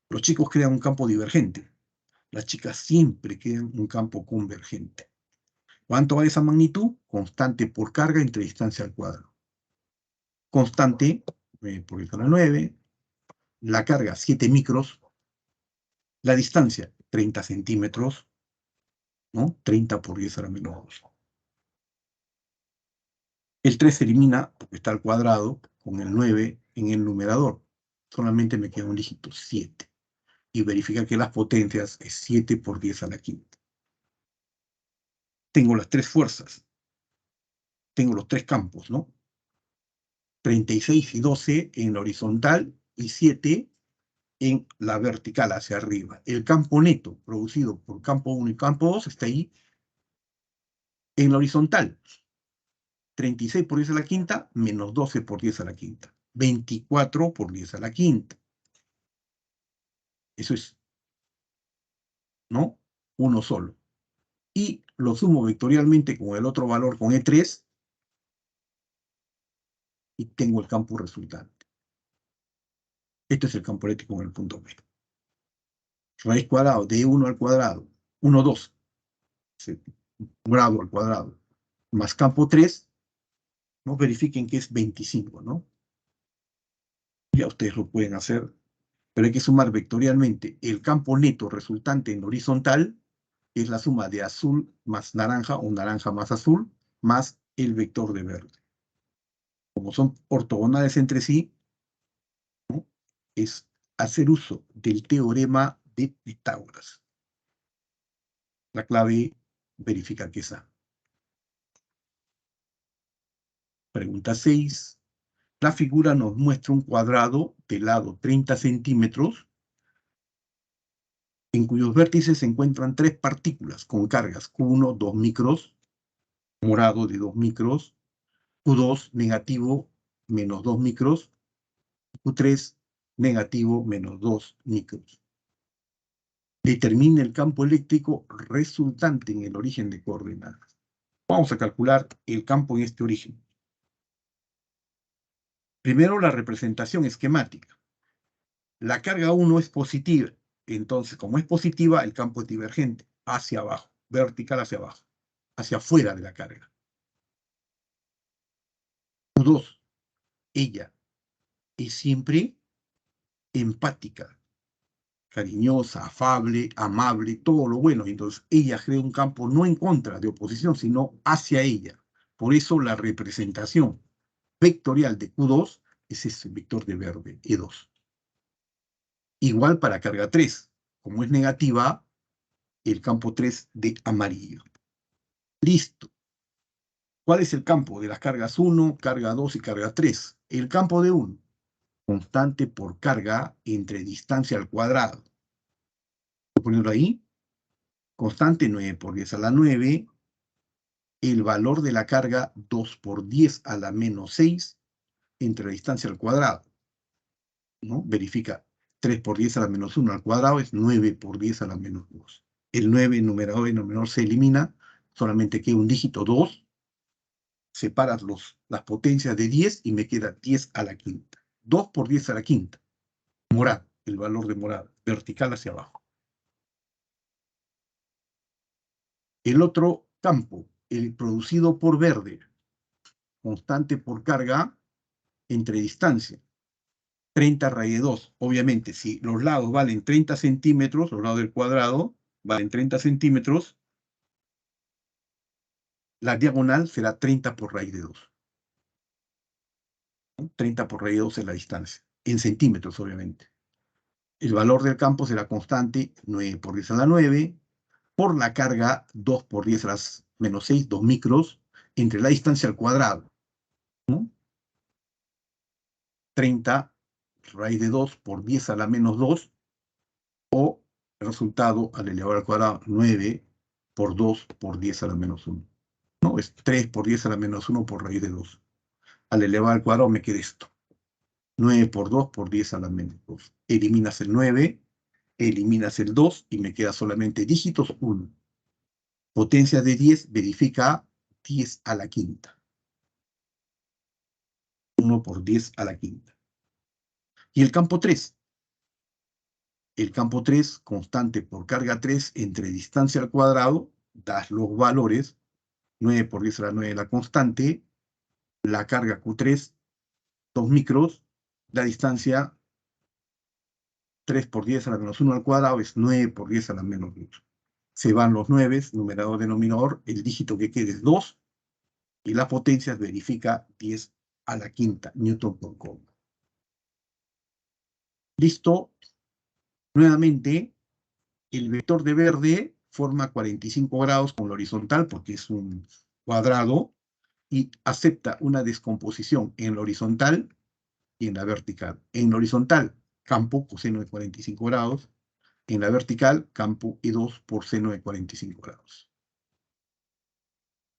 Los chicos crean un campo divergente. Las chicas siempre crean un campo convergente. ¿Cuánto vale esa magnitud? Constante por carga entre distancia al cuadrado. Constante, por 10 a la 9. La carga, 7 micros. La distancia, 30 centímetros. ¿No? 30 por 10 a la menos 2. El 3 se elimina porque está al cuadrado con el 9 en el numerador. Solamente me queda un dígito, 7. Y verifica que las potencias es 7 por 10 a la quinta. Tengo las tres fuerzas. Tengo los tres campos, ¿no? 36 y 12 en la horizontal y 7 en la vertical hacia arriba. El campo neto producido por campo 1 y campo 2 está ahí en la horizontal. 36 por 10 a la quinta menos 12 por 10 a la quinta. 24 por 10 a la quinta. Eso es, ¿no? Uno solo. Y lo sumo vectorialmente con el otro valor, con E3, y tengo el campo resultante. Este es el campo eléctrico en el punto P. Raíz cuadrada de 1 al cuadrado, 1, 2, grado al cuadrado, más campo 3, ¿no? Verifiquen que es 25, ¿no? Ya ustedes lo pueden hacer, pero hay que sumar vectorialmente el campo neto resultante en horizontal, que es la suma de azul más naranja o naranja más azul, más el vector de verde. Como son ortogonales entre sí, ¿no? Es hacer uso del teorema de Pitágoras. La clave verifica que es A. Pregunta 6. La figura nos muestra un cuadrado de lado 30 centímetros en cuyos vértices se encuentran tres partículas con cargas Q1, 2 micros, morado de 2 micros, Q2 negativo, menos 2 micros, Q3 negativo, menos 2 micros. Determine el campo eléctrico resultante en el origen de coordenadas. Vamos a calcular el campo en este origen. Primero, la representación esquemática. La carga 1 es positiva. Entonces, como es positiva, el campo es divergente, hacia abajo, vertical hacia abajo, hacia afuera de la carga. Q2, ella es siempre empática, cariñosa, afable, amable, todo lo bueno. Entonces, ella crea un campo no en contra de oposición, sino hacia ella. Por eso la representación vectorial de Q2 es ese vector de verde, E2. Igual para carga 3. Como es negativa, el campo 3 de amarillo. Listo. ¿Cuál es el campo de las cargas 1, carga 2 y carga 3? El campo de 1. Constante por carga entre distancia al cuadrado. Voy a ponerlo ahí. Constante 9 por 10 a la 9. El valor de la carga 2 por 10 a la menos 6 entre la distancia al cuadrado. ¿No? Verifica 3 por 10 a la menos 1 al cuadrado es 9 por 10 a la menos 2. El 9 numerador y denominador se elimina, solamente queda un dígito 2. Separas las potencias de 10 y me queda 10 a la quinta. 2 por 10 a la quinta. Morado, el valor de morado, vertical hacia abajo. El otro campo, el producido por verde, constante por carga entre distancia. 30 raíz de 2. Obviamente, si los lados valen 30 centímetros, los lados del cuadrado valen 30 centímetros, la diagonal será 30 por raíz de 2. 30 por raíz de 2 es la distancia. En centímetros, obviamente. El valor del campo será constante, 9 por 10 a la 9, por la carga 2 por 10 a la menos 6, 2 micros, entre la distancia al cuadrado. ¿No? 30 raíz de 2 por 10 a la menos 2, o el resultado al elevado al cuadrado, 9 por 2 por 10 a la menos 1. ¿No? Es 3 por 10 a la menos 1 por raíz de 2. Al elevado al cuadrado me queda esto. 9 por 2 por 10 a la menos 2. Eliminas el 9, eliminas el 2 y me queda solamente dígitos 1. Potencia de 10, verifica 10 a la quinta. 1 por 10 a la quinta. Y el campo 3. El campo 3, constante por carga 3 entre distancia al cuadrado, das los valores, 9 por 10 a la 9 la constante, la carga Q3, 2 micros, la distancia 3 por 10 a la menos 1 al cuadrado es 9 por 10 a la menos 1. Se van los 9, numerador, denominador, el dígito que quede es 2, y la potencia verifica 10 a la quinta, Newton por Coulomb. Listo. Nuevamente, el vector de verde forma 45 grados con la horizontal porque es un cuadrado y acepta una descomposición en la horizontal y en la vertical. En la horizontal, campo coseno de 45 grados. En la vertical, campo E2 por seno de 45 grados.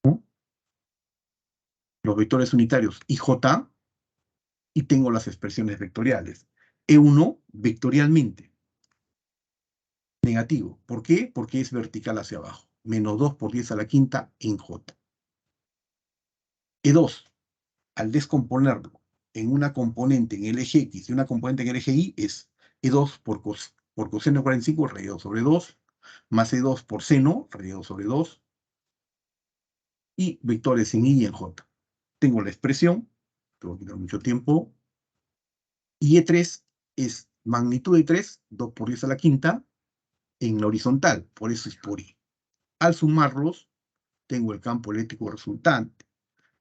¿No? Los vectores unitarios IJ, y tengo las expresiones vectoriales. E1 vectorialmente negativo. ¿Por qué? Porque es vertical hacia abajo. Menos 2 por 10 a la quinta en J. E2, al descomponerlo en una componente en el eje X y una componente en el eje Y, es E2 por coseno de 45 raíz 2 sobre 2, más E2 por seno, raíz 2 sobre 2, y vectores en Y y en J. Tengo la expresión, tengo que quitar mucho tiempo, y E3 es magnitud de 3, 2 por 10 a la quinta, en la horizontal, por eso es por I. Al sumarlos, tengo el campo eléctrico resultante,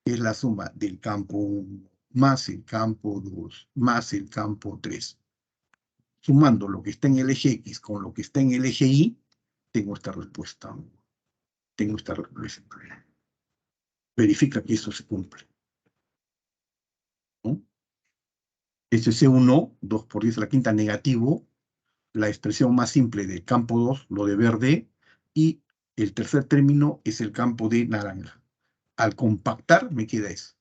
que es la suma del campo 1 más el campo 2 más el campo 3. Sumando lo que está en el eje X con lo que está en el eje Y, tengo esta respuesta. Tengo esta respuesta. Verifica que eso se cumple. ¿No? Este C1, 2 por 10 a la quinta negativo, la expresión más simple del campo 2, lo de verde, y el tercer término es el campo de naranja. Al compactar me queda eso,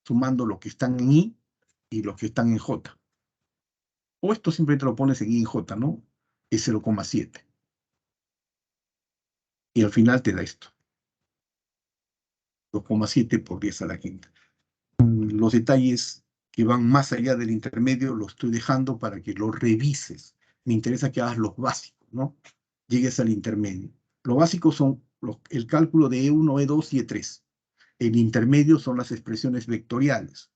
sumando los que están en I y los que están en J. O esto simplemente lo pones en I y J, ¿no? Es 0,7. Y al final te da esto. 2,7 por 10 a la quinta. Los detalles que van más allá del intermedio los estoy dejando para que los revises. Me interesa que hagas los básicos, ¿no? Llegues al intermedio. Los básicos son el cálculo de E1, E2 y E3. El intermedio son las expresiones vectoriales.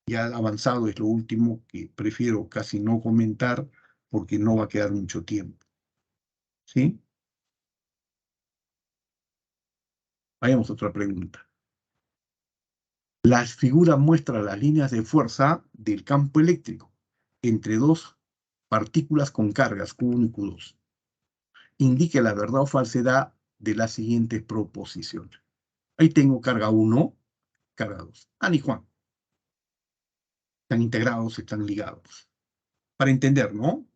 Ya avanzado es lo último que prefiero casi no comentar porque no va a quedar mucho tiempo. ¿Sí? Vayamos a otra pregunta. La figura muestra las líneas de fuerza del campo eléctrico entre dos partículas con cargas Q1 y Q2. Indique la verdad o falsedad de las siguientes proposiciones. Ahí tengo carga 1, carga 2. Ana y Juan. Están integrados, están ligados. Para entender, ¿no?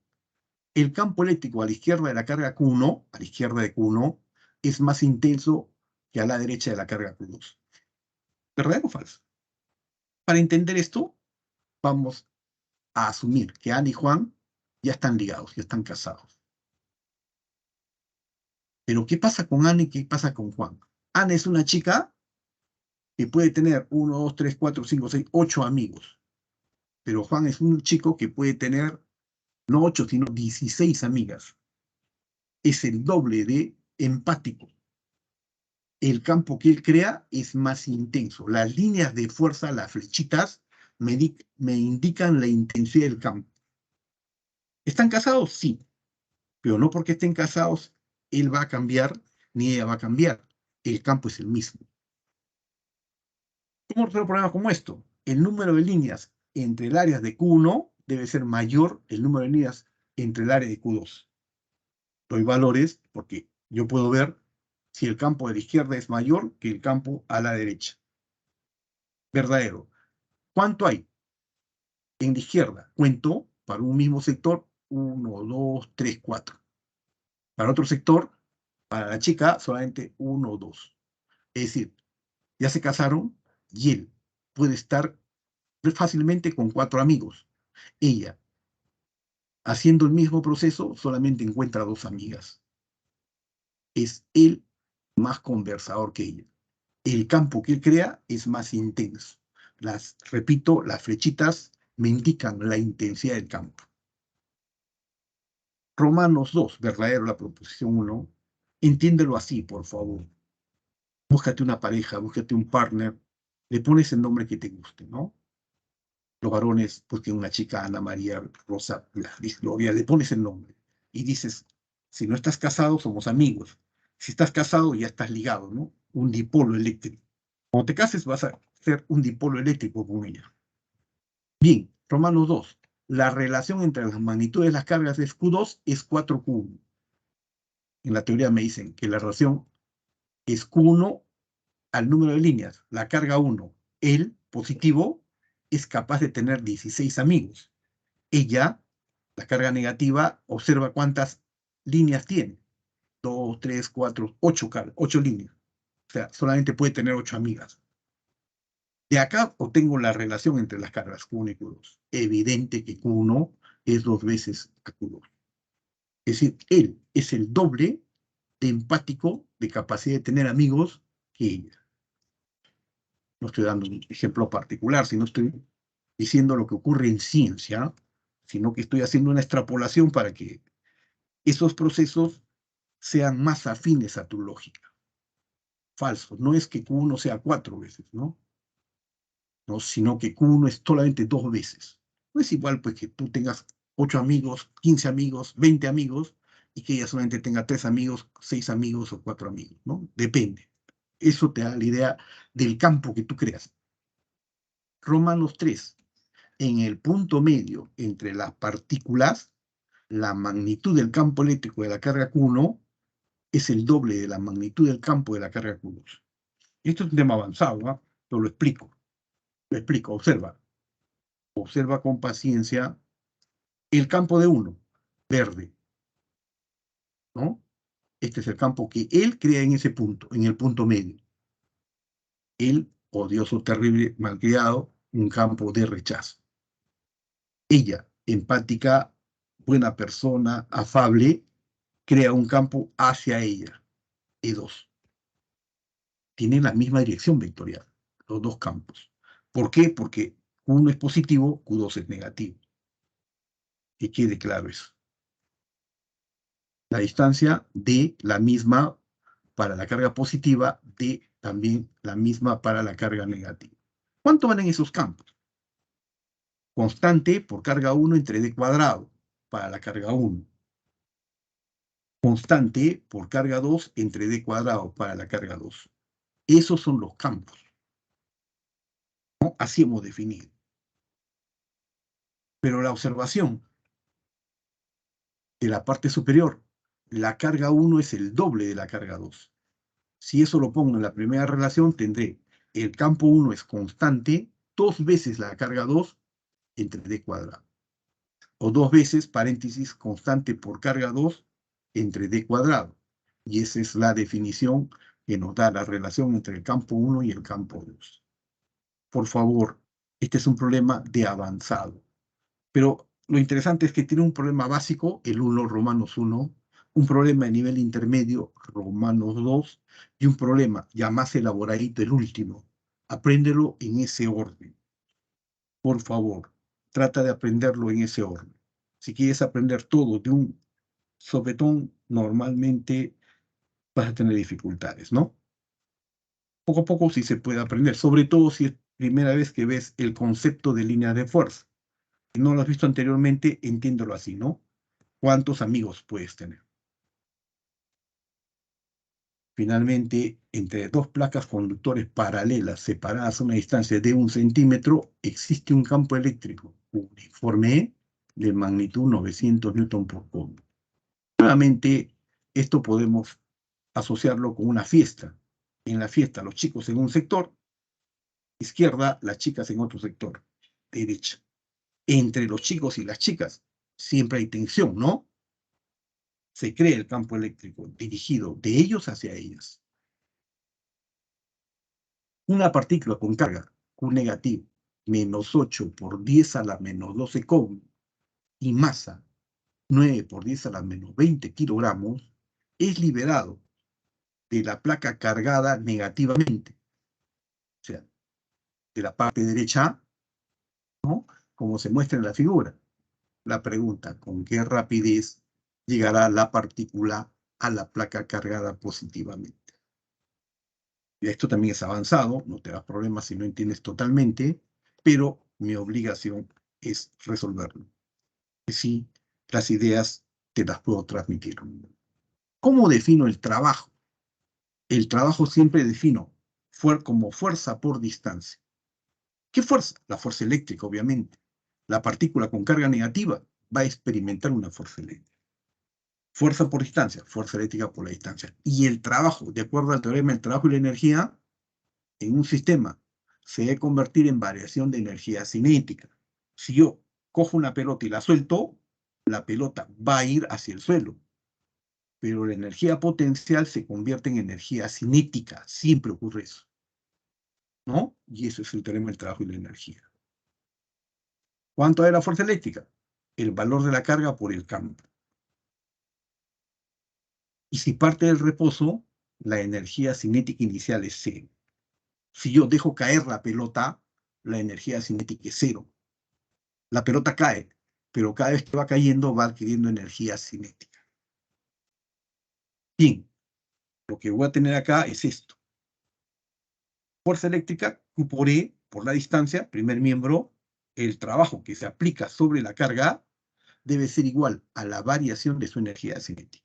El campo eléctrico a la izquierda de la carga Q1, a la izquierda de Q1, es más intenso que a la derecha de la carga Q2. ¿Verdadero o falso? Para entender esto, vamos a asumir que Ana y Juan ya están ligados, ya están casados. Pero ¿qué pasa con Ana y qué pasa con Juan? Ana es una chica que puede tener 1, 2, 3, 4, 5, 6, 8 amigos. Pero Juan es un chico que puede tener no 8, sino 16 amigas. Es el doble de empático. El campo que él crea es más intenso. Las líneas de fuerza, las flechitas, me indican la intensidad del campo. ¿Están casados? Sí. Pero no porque estén casados, él va a cambiar, ni ella va a cambiar. El campo es el mismo. ¿Cómo resolver problemas como esto? El número de líneas entre el área de Q1 debe ser mayor el número de líneas entre el área de Q2. Doy valores porque yo puedo ver si el campo de la izquierda es mayor que el campo a la derecha. Verdadero. ¿Cuánto hay? En la izquierda, cuento para un mismo sector, 1, 2, 3, 4. Para otro sector, para la chica, solamente 1, 2. Es decir, ya se casaron y él puede estar fácilmente con 4 amigos. Ella, haciendo el mismo proceso, solamente encuentra 2 amigas. Es él más conversador que ella. El campo que él crea es más intenso. Repito, las flechitas me indican la intensidad del campo. Romanos 2, verdadero la proposición 1. Entiéndelo así, por favor. Búscate una pareja, búscate un partner, le pones el nombre que te guste, ¿no? Los varones, pues que una chica, Ana María Rosa, Gloria, le pones el nombre y dices, si no estás casado, somos amigos. Si estás casado, ya estás ligado, ¿no? Un dipolo eléctrico. Cuando te cases, vas a ser un dipolo eléctrico con ella. Bien, Romanos 2. La relación entre las magnitudes de las cargas de Q2 es 4Q1. En la teoría me dicen que la relación es Q1 al número de líneas. La carga 1, él, positivo, es capaz de tener 16 amigos. Ella, la carga negativa, observa cuántas líneas tiene. 2, 3, 4, 8 líneas. O sea, solamente puede tener 8 amigas. De acá obtengo la relación entre las cargas Q1 y Q2. Evidente que Q1 es 2 veces a Q2. Es decir, él es el doble de empático, de capacidad de tener amigos que ella. No estoy dando un ejemplo particular, sino estoy diciendo lo que ocurre en ciencia, sino que estoy haciendo una extrapolación para que esos procesos sean más afines a tu lógica. Falso. No es que Q1 sea 4 veces, ¿no? No, sino que Q1 es solamente 2 veces. No es igual pues que tú tengas 8 amigos, 15 amigos, 20 amigos, y que ella solamente tenga 3 amigos, 6 amigos o 4 amigos, ¿no? Depende. Eso te da la idea del campo que tú creas. Romanos 3. En el punto medio entre las partículas, la magnitud del campo eléctrico de la carga Q1 es el doble de la magnitud del campo de la carga Q2. Esto es un tema avanzado, ¿no? Pero lo explico. Lo explico, observa. Observa con paciencia el campo de 1. verde, ¿no? Este es el campo que él crea en ese punto, en el punto medio. Él, odioso, terrible, malcriado, un campo de rechazo. Ella, empática, buena persona, afable, crea un campo hacia ella, E2. Tienen la misma dirección vectorial, los dos campos. ¿Por qué? Porque Q1 es positivo, Q2 es negativo. Que quede claro eso. La distancia D, la misma para la carga positiva, D también la misma para la carga negativa. ¿Cuánto valen esos campos? Constante por carga 1 entre D cuadrado para la carga 1. Constante por carga 2 entre D cuadrado para la carga 2. Esos son los campos, ¿no? Así hemos definido. Pero la observación de la parte superior, la carga 1 es el doble de la carga 2. Si eso lo pongo en la primera relación, tendré el campo 1 es constante, 2 veces la carga 2 entre D cuadrado. O 2 veces, paréntesis, constante por carga 2 entre D cuadrado. Y esa es la definición que nos da la relación entre el campo 1 y el campo 2. Por favor, este es un problema de avanzado. Pero lo interesante es que tiene un problema básico, el 1, Romanos 1, un problema de nivel intermedio, Romanos 2, y un problema ya más elaboradito, el último. Apréndelo en ese orden. Por favor, trata de aprenderlo en ese orden. Si quieres aprender todo de un sopetón, normalmente vas a tener dificultades, ¿no? Poco a poco sí se puede aprender, sobre todo si es primera vez que ves el concepto de línea de fuerza. Si no lo has visto anteriormente, entiéndelo así, ¿no? ¿Cuántos amigos puedes tener? Finalmente, entre dos placas conductores paralelas separadas a una distancia de 1 centímetro, existe un campo eléctrico uniforme de magnitud 900 newton por ohm. Nuevamente, esto podemos asociarlo con una fiesta. En la fiesta, los chicos en un sector, izquierda, las chicas en otro sector, derecha. Entre los chicos y las chicas siempre hay tensión, ¿no? Se crea el campo eléctrico dirigido de ellos hacia ellas. Una partícula con carga Q negativo, menos 8 por 10 a la menos 12 coulomb, y masa 9 por 10 a la menos 20 kilogramos, es liberado de la placa cargada negativamente, o sea, de la parte derecha, ¿no? Como se muestra en la figura. La pregunta, ¿con qué rapidez llegará la partícula a la placa cargada positivamente? Y esto también es avanzado, no te das problemas si no entiendes totalmente, pero mi obligación es resolverlo. Y sí, las ideas te las puedo transmitir. ¿Cómo defino el trabajo? El trabajo siempre defino como fuerza por distancia. ¿Qué fuerza? La fuerza eléctrica, obviamente. La partícula con carga negativa va a experimentar una fuerza eléctrica. Fuerza por distancia, fuerza eléctrica por la distancia. Y el trabajo, de acuerdo al teorema del trabajo y la energía, en un sistema se debe convertir en variación de energía cinética. Si yo cojo una pelota y la suelto, la pelota va a ir hacia el suelo. Pero la energía potencial se convierte en energía cinética. Siempre ocurre eso, ¿no? Y eso es el teorema del trabajo y la energía. ¿Cuánto es la fuerza eléctrica? El valor de la carga por el campo. Y si parte del reposo, la energía cinética inicial es cero. Si yo dejo caer la pelota, la energía cinética es cero. La pelota cae, pero cada vez que va cayendo va adquiriendo energía cinética. Bien, lo que voy a tener acá es esto. Fuerza eléctrica, Q por E, por la distancia, primer miembro, el trabajo que se aplica sobre la carga debe ser igual a la variación de su energía cinética.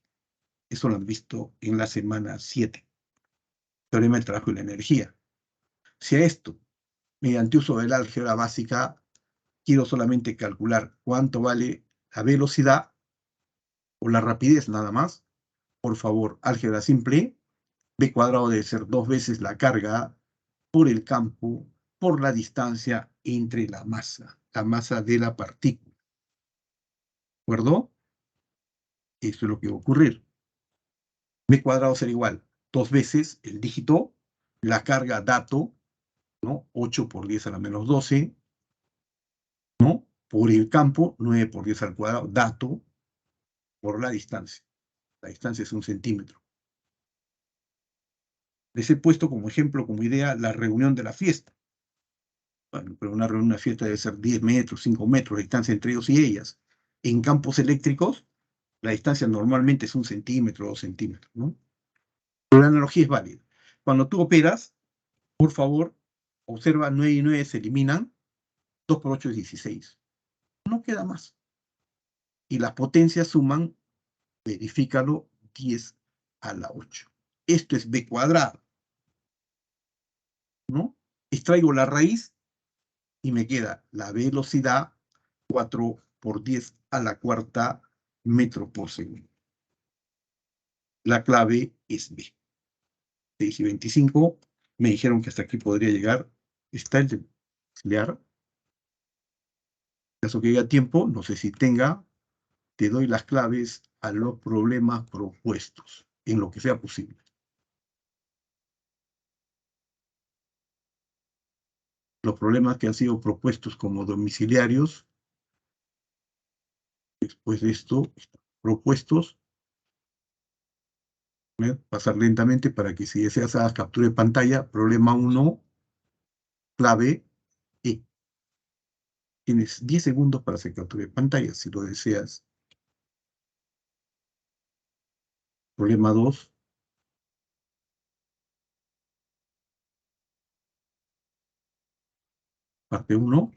Eso lo han visto en la semana 7. Teorema del trabajo y la energía. Si a esto, mediante uso de la álgebra básica, quiero solamente calcular cuánto vale la velocidad o la rapidez nada más, por favor, álgebra simple, b cuadrado debe ser 2 veces la carga por el campo por la distancia entre la masa de la partícula. ¿De acuerdo? Eso es lo que va a ocurrir. B cuadrado será igual 2 veces el dígito, la carga dato, ¿no? 8 por 10 a la menos 12, ¿no? Por el campo, 9 por 10 al cuadrado, dato, por la distancia. La distancia es 1 centímetro. Les he puesto como ejemplo, como idea, la reunión de la fiesta. Bueno, pero una reunión de fiesta debe ser 10 metros, 5 metros, la distancia entre ellos y ellas. En campos eléctricos, la distancia normalmente es 1 centímetro, 2 centímetros, ¿no? Pero la analogía es válida. Cuando tú operas, por favor, observa 9 y 9 se eliminan, 2 por 8 es 16. No queda más. Y las potencias suman, verifícalo, 10 a la 8. Esto es b cuadrado, ¿no? Extraigo la raíz y me queda la velocidad 4 por 10 a la cuarta metro por segundo. La clave es B. 6 y 25. Me dijeron que hasta aquí podría llegar. Está el de auxiliar. En caso que haya tiempo, no sé si tenga, te doy las claves a los problemas propuestos, en lo que sea posible. Los problemas que han sido propuestos como domiciliarios, después de esto, propuestos, voy a pasar lentamente para que si deseas hagas captura de pantalla. Problema 1, clave E. Tienes 10 segundos para hacer captura de pantalla, si lo deseas. Problema 2, parte 1,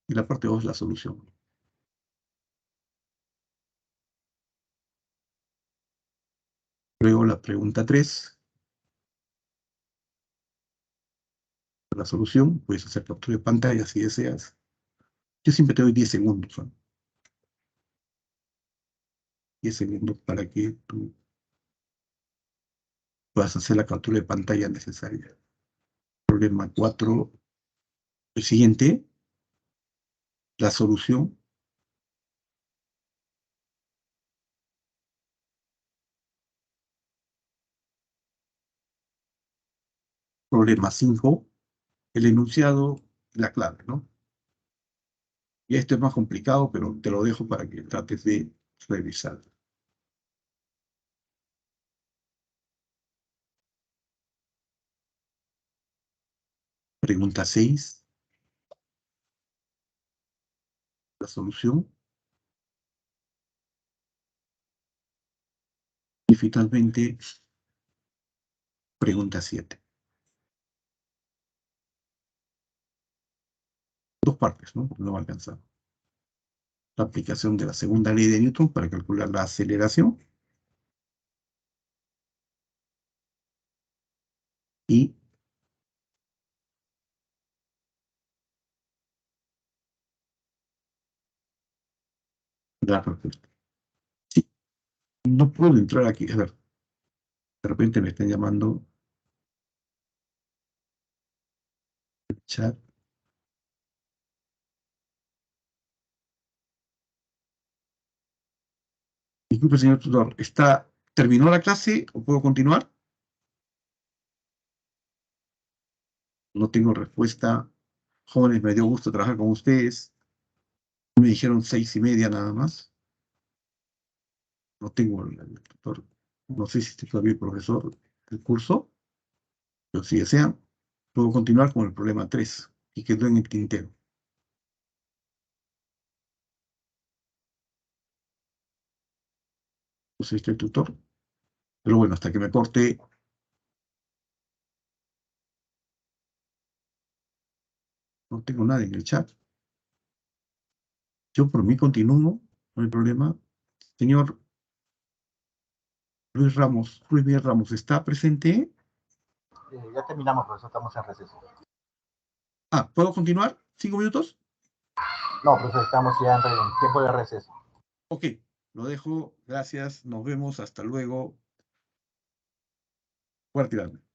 y la parte 2, la solución. Luego la pregunta 3, la solución. Puedes hacer captura de pantalla si deseas. Yo siempre te doy 10 segundos, ¿no? 10 segundos para que tú puedas hacer la captura de pantalla necesaria. Problema 4, el siguiente, la solución. Problema 5, el enunciado, la clave, ¿no? Y esto es más complicado, pero te lo dejo para que trates de revisar. Pregunta 6, la solución. Y finalmente, pregunta 7. Dos partes, ¿no? Porque no va a alcanzar. La aplicación de la segunda ley de Newton para calcular la aceleración. Y la respuesta. Sí, no puedo entrar aquí. A ver, de repente me están llamando el chat. Disculpe, señor tutor, ¿terminó la clase o puedo continuar? No tengo respuesta. Jóvenes, me dio gusto trabajar con ustedes. Me dijeron 6:30 nada más. No tengo el tutor. No sé si está todavía el profesor del curso, pero si desean, puedo continuar con el problema 3 y quedó en el tintero. No sé si está el tutor. Pero bueno, hasta que me corte, no tengo nada en el chat. Yo por mí continúo, no hay problema. Señor Luis Ramos, Luis Miguel Ramos, ¿está presente? Ya terminamos, profesor, estamos en receso. ¿Puedo continuar? ¿5 minutos? No, profesor, estamos ya en tiempo de receso. Ok, lo dejo. Gracias, nos vemos, hasta luego. Fuerte y grande.